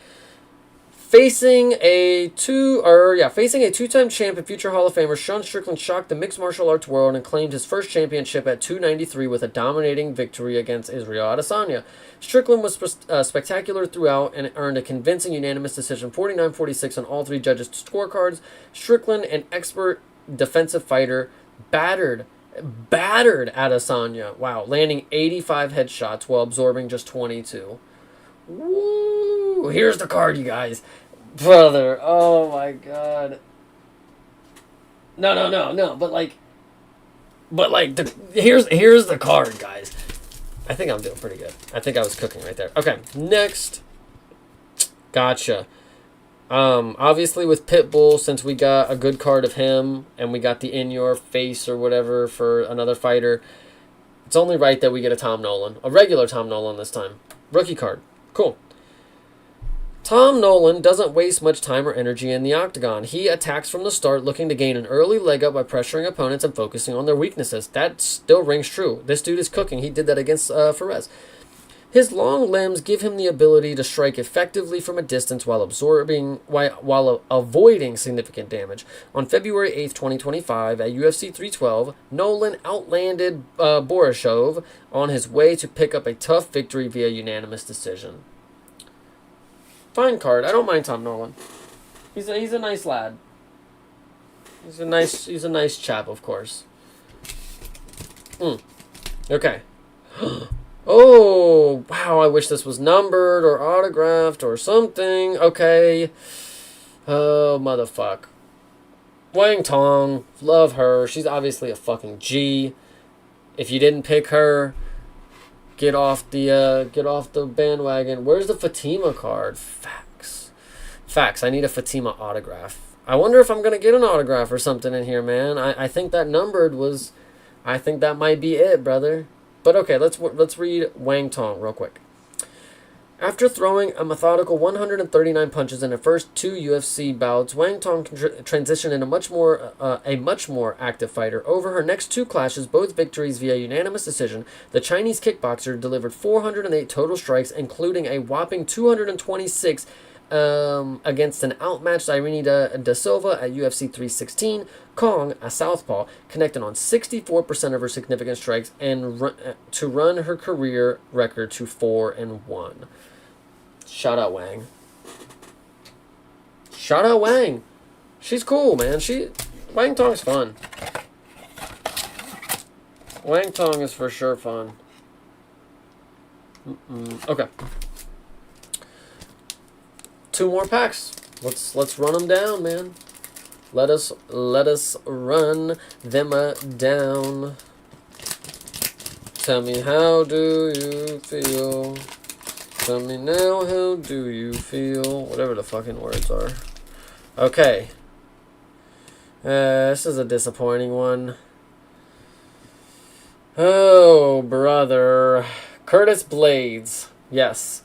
Facing a two-time champ and future Hall of Famer, Sean Strickland shocked the mixed martial arts world and claimed his first championship at 293 with a dominating victory against Israel Adesanya. Strickland was spectacular throughout and earned a convincing unanimous decision, 49-46 on all three judges' scorecards. Strickland, an expert defensive fighter, battered Adesanya. Wow, landing 85 headshots while absorbing just 22. Woo! Here's the card, you guys. Brother, oh my god. No. But here's the card, guys. I think I'm doing pretty good. I think I was cooking right there. Okay, next. Gotcha. Obviously with Pitbull, since we got a good card of him, and we got the in your face or whatever for another fighter, It's only right that we get a Tom Nolan. A regular Tom Nolan this time. Rookie card. Cool. Tom Nolan doesn't waste much time or energy in the octagon. He attacks from the start, looking to gain an early leg up by pressuring opponents and focusing on their weaknesses. That still rings true. This dude is cooking. He did that against Ferez. His long limbs give him the ability to strike effectively from a distance while avoiding significant damage. On February 8th, 2025, at UFC 312, Nolan outlanded Borisov on his way to pick up a tough victory via unanimous decision. Fine card. I don't mind Tom Nolan. He's a nice lad. He's a nice chap, of course. Okay. Oh, wow, I wish this was numbered or autographed or something. Okay. Oh, motherfuck. Wang Tong, love her. She's obviously a fucking G. If you didn't pick her, get off the bandwagon. Where's the Fatima card? Facts. I need a Fatima autograph. I wonder if I'm going to get an autograph or something in here, man. I think that numbered was... I think that might be it, brother. But okay, let's read Wang Tong real quick. After throwing a methodical 139 punches in her first 2 UFC bouts, Wang Tong transitioned into a much more active fighter. Over her next 2 clashes, both victories via unanimous decision, the Chinese kickboxer delivered 408 total strikes, including a whopping 226 against an outmatched Irene da Silva at UFC 316. Kong, a southpaw, connected on 64% of her significant strikes and to run her career record to 4-1. Shout out Wang. Shout out Wang. She's cool, man. Wang Tong's fun. Wang Tong is for sure fun. Okay. 2 more packs. Let's run them down, man. Let us run them down. Tell me, how do you feel? Tell me now, how do you feel? Whatever the fucking words are. Okay. This is a disappointing one. Oh, brother. Curtis Blades. Yes.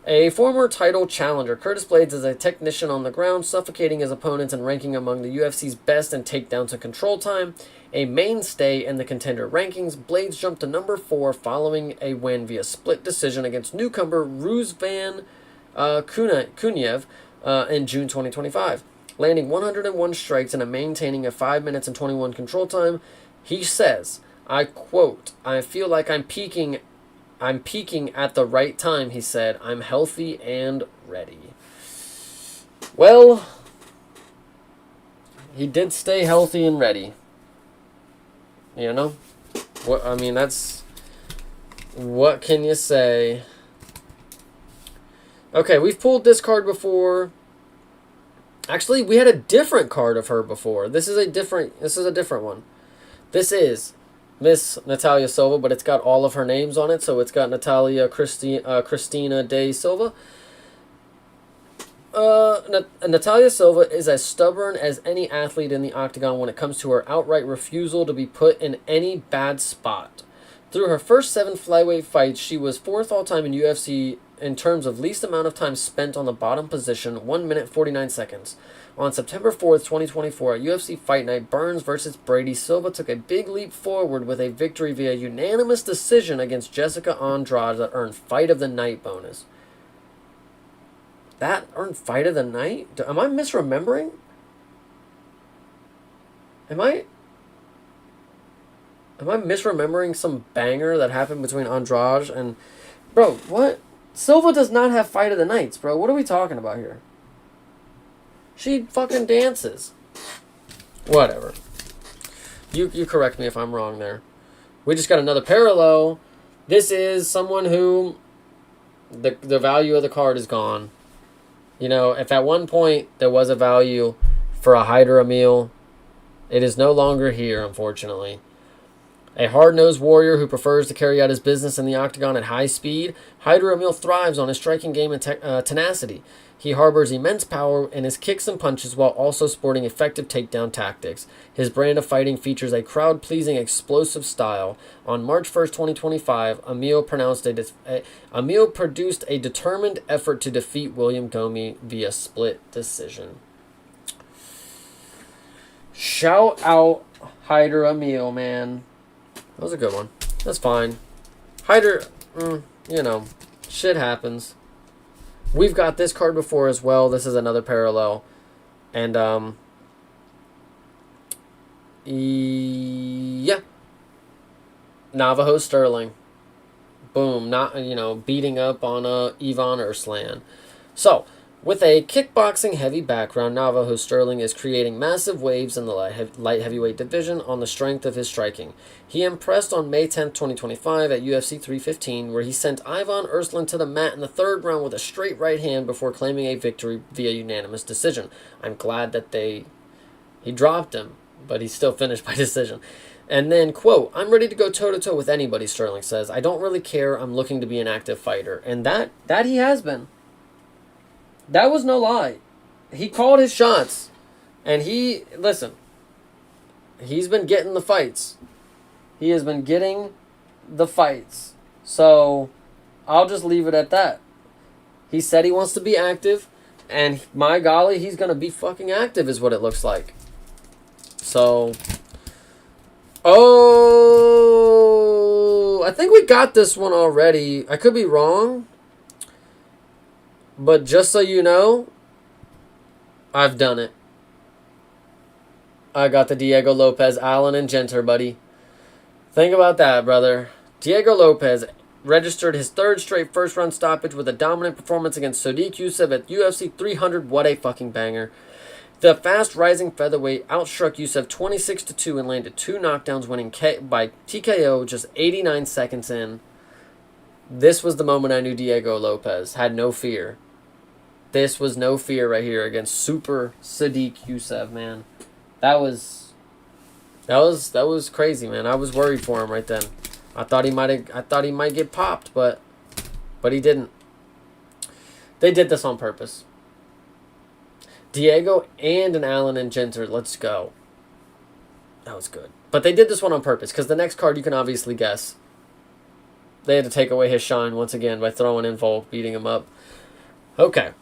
A former title challenger, Curtis Blades is a technician on the ground, suffocating his opponents and ranking among the UFC's best in takedowns and control time. A mainstay in the contender rankings, Blades jumped to number 4 following a win via split decision against newcomer Rusvan Kuniev in June 2025. Landing 101 strikes and maintaining a 5 minutes and 21 control time, he says, I quote, I feel like I'm peaking at the right time, he said. I'm healthy and ready. Well, he did stay healthy and ready. You know? That's... What can you say? Okay, we've pulled this card before. Actually, we had a different card of her before. This is a different one. This is Miss Natalia Silva, but it's got all of her names on it, so it's got Natalia Cristina de Silva. Natalia Silva is as stubborn as any athlete in the octagon when it comes to her outright refusal to be put in any bad spot. Through her first 7 flyweight fights, she was 4th all-time in UFC in terms of least amount of time spent on the bottom position, 1 minute 49 seconds. On September 4th, 2024, at UFC Fight Night, Burns versus Brady, Silva took a big leap forward with a victory via unanimous decision against Jessica Andrade that earned Fight of the Night bonus. That earned Fight of the Night? Am I misremembering? Am I misremembering some banger that happened between Andrade and... Bro, what? Silva does not have Fight of the Nights, bro. What are we talking about here? She fucking dances. Whatever. You correct me if I'm wrong there. We just got another parallel. This is someone who... The value of the card is gone. You know, if at one point there was a value for a Hyder Emil, it is no longer here, unfortunately. A hard-nosed warrior who prefers to carry out his business in the octagon at high speed, Hyder Emil thrives on his striking game and tenacity. He harbors immense power in his kicks and punches while also sporting effective takedown tactics. His brand of fighting features a crowd-pleasing, explosive style. On March 1st, 2025, Emil produced a determined effort to defeat William Gomi via split decision. Shout out Hyder Emil, man. That was a good one. That's fine. Hyder, shit happens. We've got this card before as well. This is another parallel. And, yeah. Navajo Sterling. Boom. Beating up on Ivan Erslan. So, with a kickboxing heavy background, Navajo Sterling is creating massive waves in the light heavyweight division on the strength of his striking. He impressed on May 10th, 2025 at UFC 315, where he sent Ivan Erslan to the mat in the third round with a straight right hand before claiming a victory via unanimous decision. I'm glad that he dropped him, but he still finished by decision. And then, quote, "I'm ready to go toe-to-toe with anybody," Sterling says. "I don't really care. I'm looking to be an active fighter." And that he has been. That was no lie. He called his shots. And he's been getting the fights. He has been getting the fights. So, I'll just leave it at that. He said he wants to be active. And my golly, he's going to be fucking active is what it looks like. So, I think we got this one already. I could be wrong. But just so you know, I've done it. I got the Diego Lopez, Allen, and Genter, buddy. Think about that, brother. Diego Lopez registered his third straight first-round stoppage with a dominant performance against Sodiq Yusuff at UFC 300. What a fucking banger. The fast-rising featherweight outstruck Yusuff 26-2 and landed 2 knockdowns, winning by TKO just 89 seconds in. This was the moment I knew Diego Lopez had no fear. This was no fear right here against Super Sodiq Yusuff, man. That was crazy, man. I was worried for him right then. I thought he might get popped, but he didn't. They did this on purpose. Diego and an Allen and Genter, let's go. That was good. But they did this one on purpose, because the next card you can obviously guess. They had to take away his shine once again by throwing in Volk, beating him up. Okay.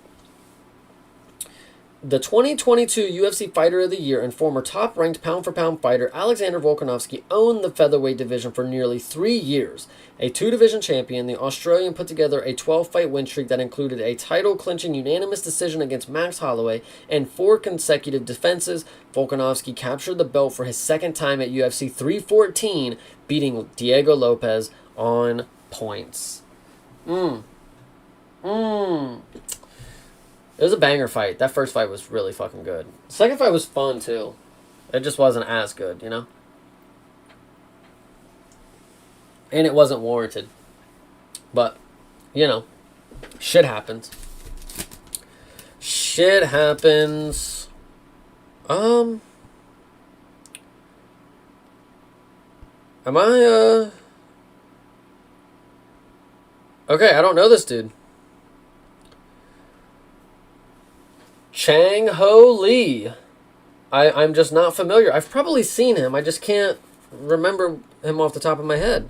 The 2022 UFC Fighter of the Year and former top-ranked pound-for-pound fighter Alexander Volkanovski owned the featherweight division for nearly 3 years. A 2-division champion, the Australian put together a 12-fight win streak that included a title-clinching unanimous decision against Max Holloway and 4 consecutive defenses. Volkanovski captured the belt for his second time at UFC 314, beating Diego Lopez on points. It was a banger fight. That first fight was really fucking good. The second fight was fun, too. It just wasn't as good, you know? And it wasn't warranted. But, shit happens. Shit happens. Am I, Okay, I don't know this dude. Chang Ho Lee. I'm just not familiar. I've probably seen him. I just can't remember him off the top of my head.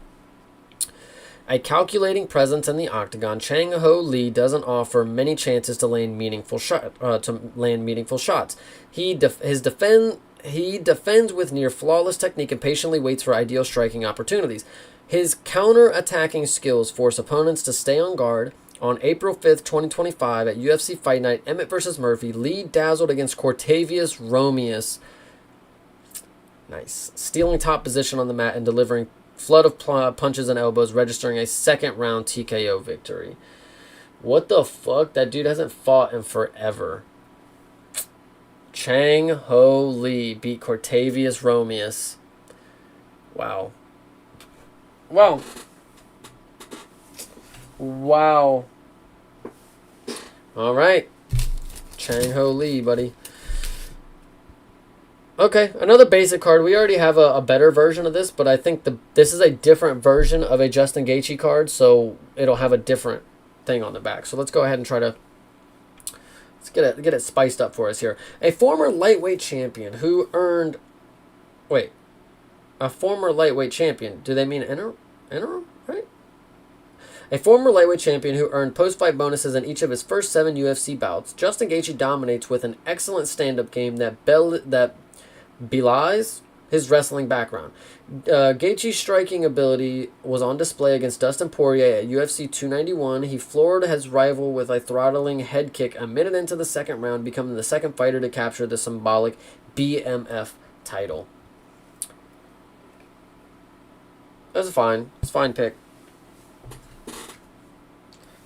A calculating presence in the octagon, Chang Ho Lee doesn't offer many chances to land meaningful shots. He defends with near flawless technique and patiently waits for ideal striking opportunities. His counter-attacking skills force opponents to stay on guard. On April 5th, 2025, at UFC Fight Night, Emmett vs. Murphy, Lee dazzled against Cortavius Romeus. Nice. Stealing top position on the mat and delivering flood of punches and elbows, registering a second-round TKO victory. What the fuck? That dude hasn't fought in forever. Chang Ho Lee beat Cortavius Romeus. Wow. Wow. Wow. All right. Chang Ho Lee, buddy. Okay, another basic card. We already have a better version of this, but I think this is a different version of a Justin Gaethje card, so it'll have a different thing on the back. So let's go ahead and try to get it spiced up for us here. A former lightweight champion who earned, wait, a former lightweight champion. Do they mean interim? Right? A former lightweight champion who earned post-fight bonuses in each of his first 7 UFC bouts, Justin Gaethje dominates with an excellent stand-up game that belies his wrestling background. Gaethje's striking ability was on display against Dustin Poirier at UFC 291. He floored his rival with a throttling head kick a minute into the second round, becoming the second fighter to capture the symbolic BMF title. That's fine. It's a fine pick.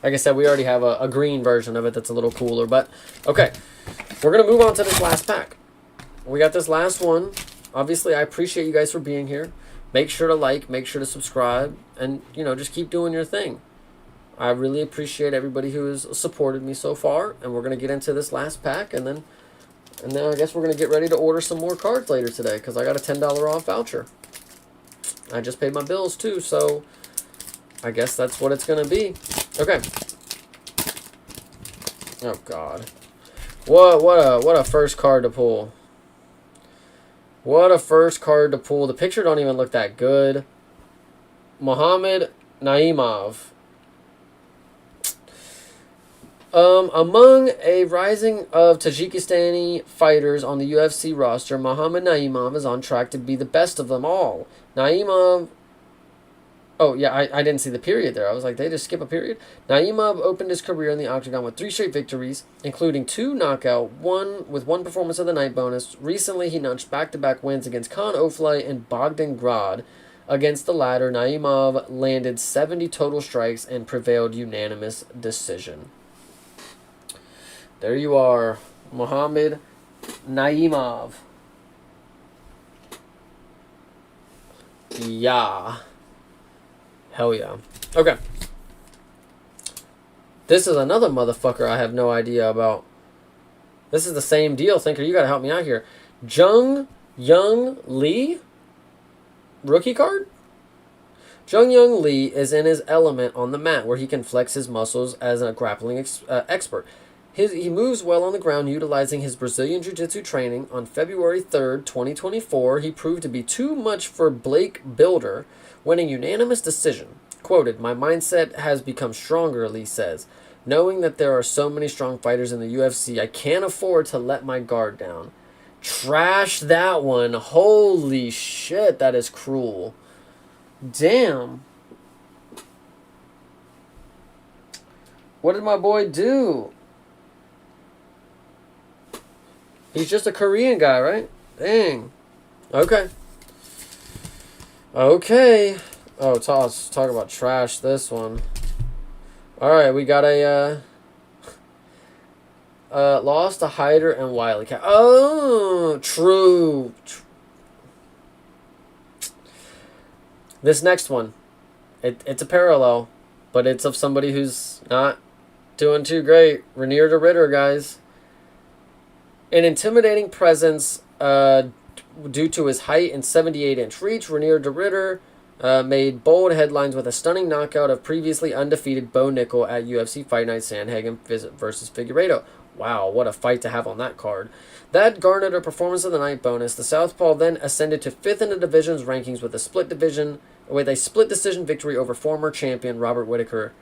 Like I said, we already have a green version of it that's a little cooler. But, okay. We're going to move on to this last pack. We got this last one. Obviously, I appreciate you guys for being here. Make sure to like, make sure to subscribe, and, you know, just keep doing your thing. I really appreciate everybody who has supported me so far, and we're going to get into this last pack, and then I guess we're going to get ready to order some more cards later today, because I got a $10 off voucher. I just paid my bills, too, so I guess that's what it's going to be. Okay. Oh, God. What a first card to pull. What a first card to pull. The picture don't even look that good. Muhammad Naimov. Among a rising of Tajikistani fighters on the UFC roster, Muhammad Naimov is on track to be the best of them all. Naimov... Oh, yeah, I didn't see the period there. I was like, they just skip a period? Naimov opened his career in the octagon with 3 straight victories, including 2 knockout, one performance of the night bonus. Recently, he notched back-to-back wins against Khan Oflai and Bogdan Grad. Against the latter, Naimov landed 70 total strikes and prevailed unanimous decision. There you are, Muhammad Naimov. Yeah. Hell yeah. Okay. This is another motherfucker I have no idea about. This is the same deal, Thinker. You gotta help me out here. Jung Young Lee? Rookie card? Jung Young Lee is in his element on the mat where he can flex his muscles as a grappling expert. He moves well on the ground utilizing his Brazilian Jiu-Jitsu training. On February 3rd, 2024, he proved to be too much for Blake Builder, winning unanimous decision. Quoted, "My mindset has become stronger," Lee says. "Knowing that there are so many strong fighters in the UFC, I can't afford to let my guard down." Trash that one. Holy shit, that is cruel. Damn. What did my boy do? He's just a Korean guy, right? Dang. Okay. Okay. Oh, let's talk about trash this one. Alright, we got a lost to Hyder and Wiley Cat. Oh, true. This next one. It's a parallel, but it's of somebody who's not doing too great. Renier de Ritter, guys. An intimidating presence due to his height and 78-inch reach, Renier de Ritter made bold headlines with a stunning knockout of previously undefeated Bo Nickel at UFC Fight Night Sandhagen versus Figueiredo. Wow, what a fight to have on that card. That garnered a Performance of the Night bonus. The Southpaw then ascended to 5th in the division's rankings with a split decision victory over former champion Robert Whittaker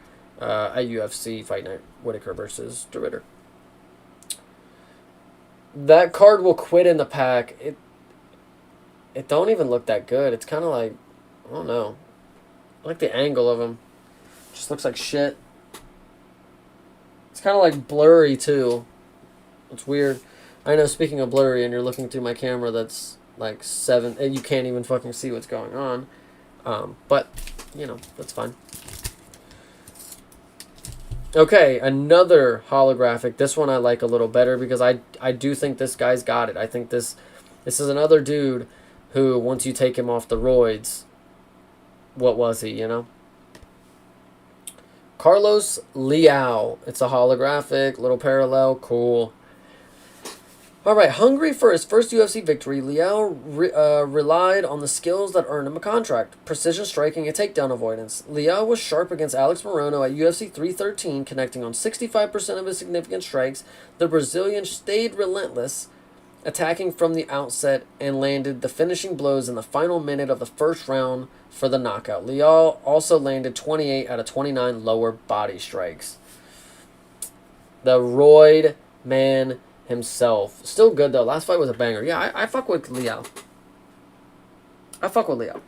at UFC Fight Night. Whittaker versus de Ritter. That card will quit in the pack. It don't even look that good. It's kind of like, I don't know. I like the angle of him. Just looks like shit. It's kind of like blurry too. It's weird. I know, speaking of blurry, and you're looking through my camera that's like 7, and you can't even fucking see what's going on. But, you know, that's fine. Okay, another holographic. This one I like a little better because I do think this guy's got it. I think this is another dude who, once you take him off the roids, what was he, you know? Carlos Leao. It's a holographic, little parallel, cool. All right, hungry for his first UFC victory, Liao relied on the skills that earned him a contract: precision striking and takedown avoidance. Liao was sharp against Alex Morono at UFC 313, connecting on 65% of his significant strikes. The Brazilian stayed relentless, attacking from the outset, and landed the finishing blows in the final minute of the first round for the knockout. Liao also landed 28 out of 29 lower body strikes. The Royd man himself. Still good, though. Last fight was a banger. Yeah, I fuck with Liao. I fuck with Liao.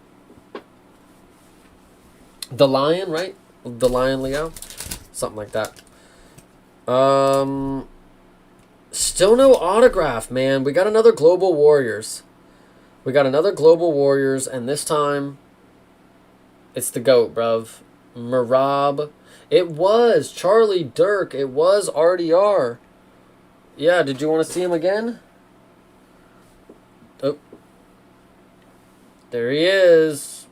The Lion, right? The Lion Liao? Something like that. Still no autograph, man. We got another Global Warriors. We got another Global Warriors, and this time it's the GOAT, bruv. Marab. It was Charlie Dirk. It was RDR. Yeah, did you want to see him again? Oh. There he is.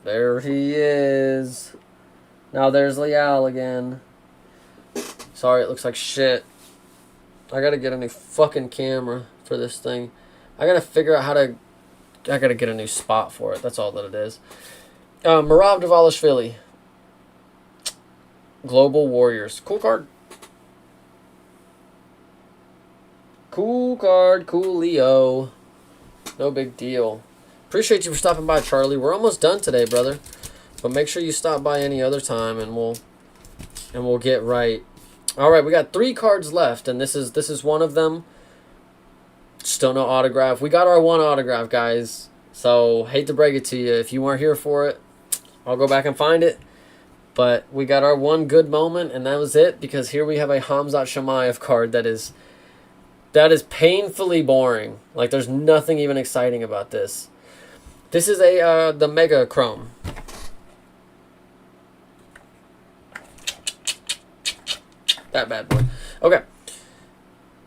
There he is. Now there's Liao again. Sorry, it looks like shit. I gotta get a new fucking camera for this thing. I gotta figure out how to... I gotta get a new spot for it. That's all that it is. Marav Dvalishvili. Global Warriors. Cool card. Cool card. Cool Leo. No big deal. Appreciate you for stopping by, Charlie. We're almost done today, brother. But make sure you stop by any other time, and we'll get right. All right, we got 3 cards left, and this is one of them. Still no autograph. We got our 1 autograph, guys. So hate to break it to you. If you weren't here for it, I'll go back and find it. But we got our 1 good moment, and that was it. Because here we have a Khamzat Chimaev card that is painfully boring. Like, there's nothing even exciting about this. This is the Mega Chrome. That bad boy. Okay.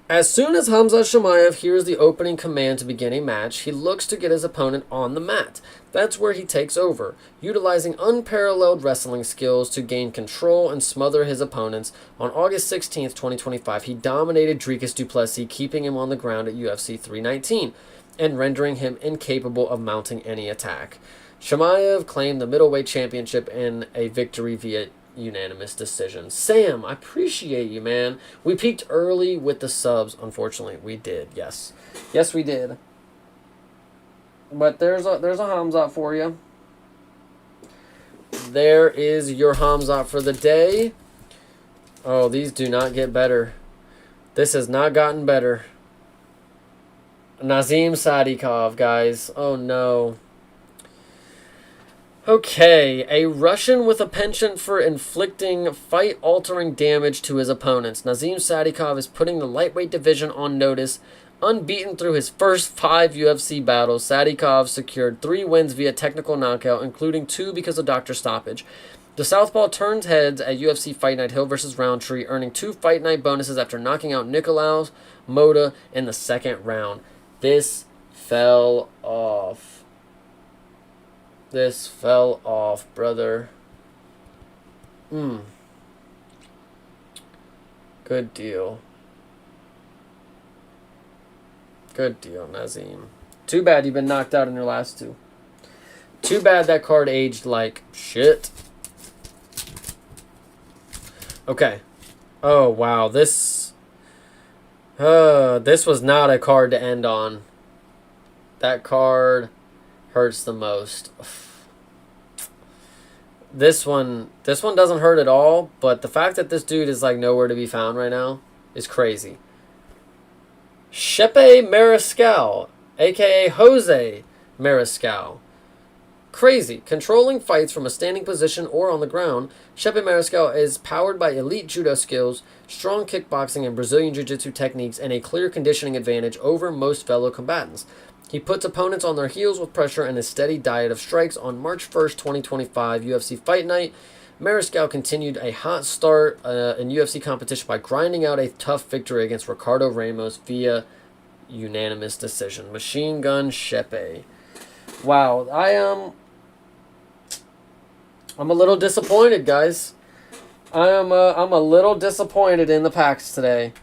As soon as Khamzat Chimaev hears the opening command to begin a match, he looks to get his opponent on the mat. That's where he takes over, utilizing unparalleled wrestling skills to gain control and smother his opponents. On August 16th, 2025, he dominated Dricus du Plessis, keeping him on the ground at UFC 319 and rendering him incapable of mounting any attack. Chimaev claimed the middleweight championship in a victory via unanimous decision. Sam, I appreciate you, man. We peaked early with the subs. Unfortunately, we did. Yes, we did. But there's a Khamzat for you. There is your Khamzat for the day. Oh, these do not get better. This has not gotten better. Nazim Sadikov, guys. Oh no. Okay, a Russian with a penchant for inflicting fight-altering damage to his opponents. Nazim Sadikov is putting the lightweight division on notice. Unbeaten through his first 5 UFC battles, Sadikov secured 3 wins via technical knockout, including 2 because of doctor stoppage. The southpaw turns heads at UFC Fight Night Hill vs. Roundtree, earning 2 Fight Night bonuses after knocking out Nicolaus Moda in the second round. This fell off. This fell off, brother. Good deal. Good deal, Nazim. Too bad you've been knocked out in your last 2. Too bad that card aged like shit. Okay. Oh, wow. This was not a card to end on. That card hurts the most. This one doesn't hurt at all, but the fact that this dude is like nowhere to be found right now is crazy. Shepe Mariscal, aka Jose Mariscal. Crazy. Controlling fights from a standing position or on the ground, Shepe Mariscal is powered by elite judo skills, strong kickboxing and Brazilian jiu-jitsu techniques, and a clear conditioning advantage over most fellow combatants. He puts opponents on their heels with pressure and a steady diet of strikes. On March 1st, 2025, UFC Fight Night, Mariscal continued a hot start in UFC competition by grinding out a tough victory against Ricardo Ramos via unanimous decision. Machine Gun Shepe. Wow, I'm a little disappointed, guys. I'm a little disappointed in the packs today.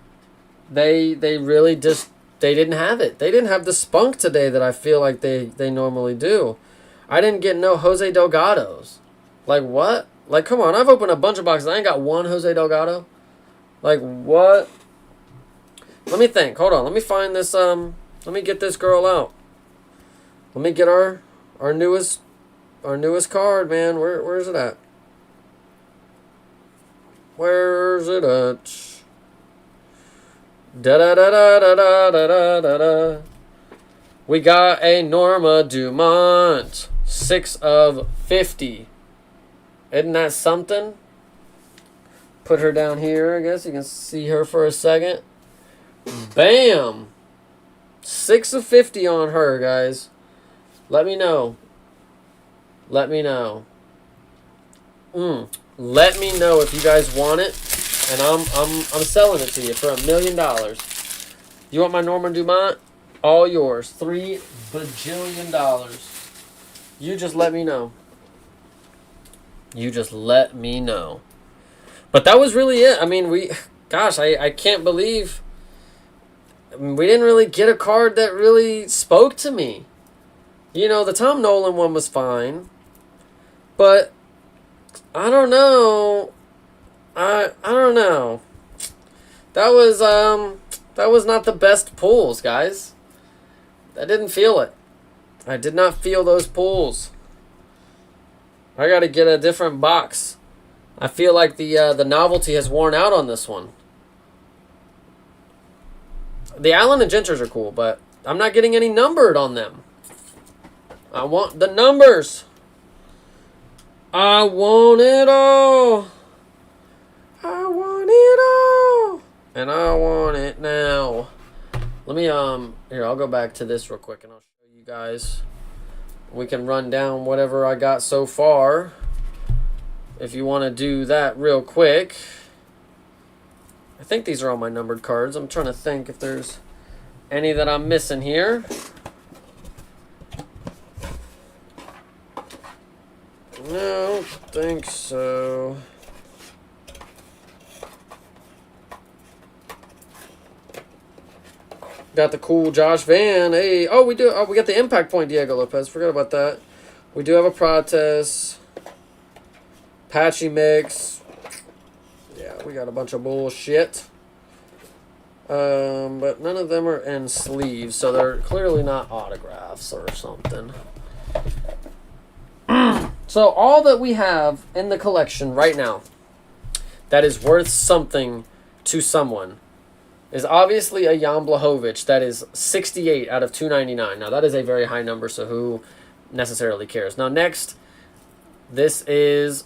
They really just they didn't have it. They didn't have the spunk today that I feel like they normally do. I didn't get no Jose Delgados. Like, what? Like, come on. I've opened a bunch of boxes. I ain't got one Jose Delgado. Like, what? Let me think. Hold on. Let me find this. Let me get this girl out. Let me get our newest card, man. Where's it at? Where's it at? Da da da da da da da da da. We got a Norma Dumont, 6 of 50. Isn't that something? Put her down here, I guess. You can see her for a second. Bam! 6 of 50 on her, guys. Let me know. Let me know. Let me know if you guys want it, and I'm selling it to you for $1 million. You want my Norma Dumont? All yours. $3 bajillion. You just let me know. You just let me know. But that was really it. I mean, I can't believe we didn't really get a card that really spoke to me. You know, the Tom Nolan one was fine. But I don't know. I don't know. That was not the best pulls, guys. I didn't feel it. I did not feel those pulls. I got to get a different box. I feel like the novelty has worn out on this one. The Allen and Genters are cool, but I'm not getting any numbered on them. I want the numbers. I want it all. I want it all. And I want it now. Let me, here, I'll go back to this real quick and I'll show you guys. We can run down whatever I got so far. If you want to do that real quick. I think these are all my numbered cards. I'm trying to think if there's any that I'm missing here. No, I don't think so. Got the cool Josh Van. Hey, oh, we do. Oh, we got the impact point Diego Lopez. Forgot about that. We do have a Protest. Patchy Mix. Yeah, we got a bunch of bullshit. But none of them are in sleeves, so they're clearly not autographs or something. So all that we have in the collection right now that is worth something to someone is obviously a Jan Blachowicz that is 68 out of 299. Now, that is a very high number, so who necessarily cares? Now, next, this is,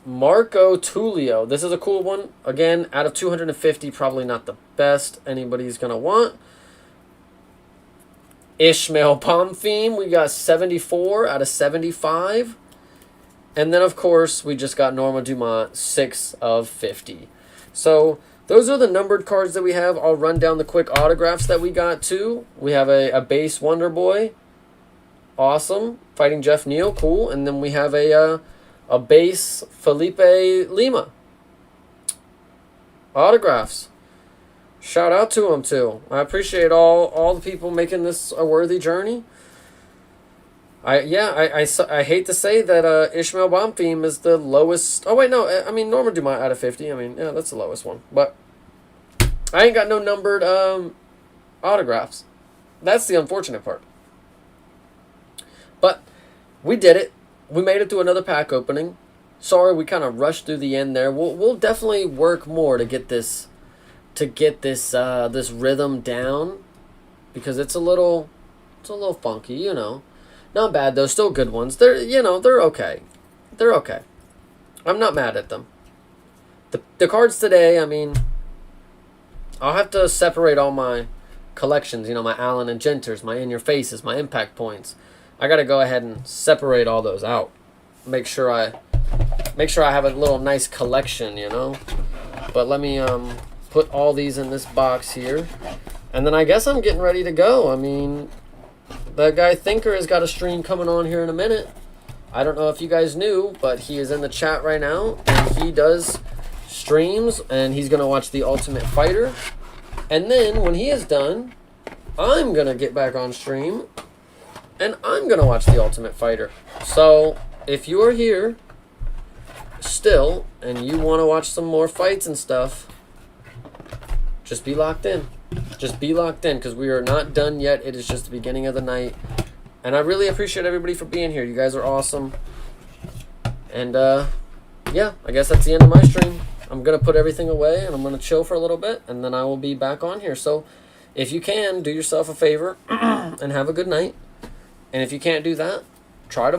Marco Tullio. This is a cool one. Again, out of 250, probably not the best anybody's going to want. Ishmael Pomfim, we got 74 out of 75. And then, of course, we just got Norma Dumont, 6 of 50. So those are the numbered cards that we have. I'll run down the quick autographs that we got, too. We have a base Wonder Boy. Awesome. Fighting Jeff Neal. Cool. And then we have a base Felipe Lima. Autographs. Shout out to him, too. I appreciate all the people making this a worthy journey. I hate to say that Ishmael Bonfim is the lowest. Oh, wait, no. I mean, Norma Dumont out of 50. I mean, yeah, that's the lowest one. But I ain't got no numbered autographs. That's the unfortunate part. But we did it. We made it to another pack opening. Sorry, we kind of rushed through the end there. We'll definitely work more to get this this rhythm down, because it's a little funky, you know. Not bad though, still good ones. They're okay. They're okay. I'm not mad at them. The cards today, I mean, I'll have to separate all my collections, my Allen and Genters, my In Your Faces, my Impact Points. I got to go ahead and separate all those out. Make sure I have a little nice collection, But let me put all these in this box here. And then I guess I'm getting ready to go. I mean, that guy Thinker has got a stream coming on here in a minute. I don't know if you guys knew, but he is in the chat right now, and he does streams, and he's going to watch The Ultimate Fighter. And then when he is done, I'm going to get back on stream and I'm going to watch The Ultimate Fighter. So if you are here still and you want to watch some more fights and stuff, just be locked in. Just be locked in because we are not done yet. It is just the beginning of the night. And I really appreciate everybody for being here. You guys are awesome. And yeah, I guess that's the end of my stream. I'm going to put everything away and I'm going to chill for a little bit and then I will be back on here. So if you can, do yourself a favor and have a good night. And if you can't do that, try tomorrow.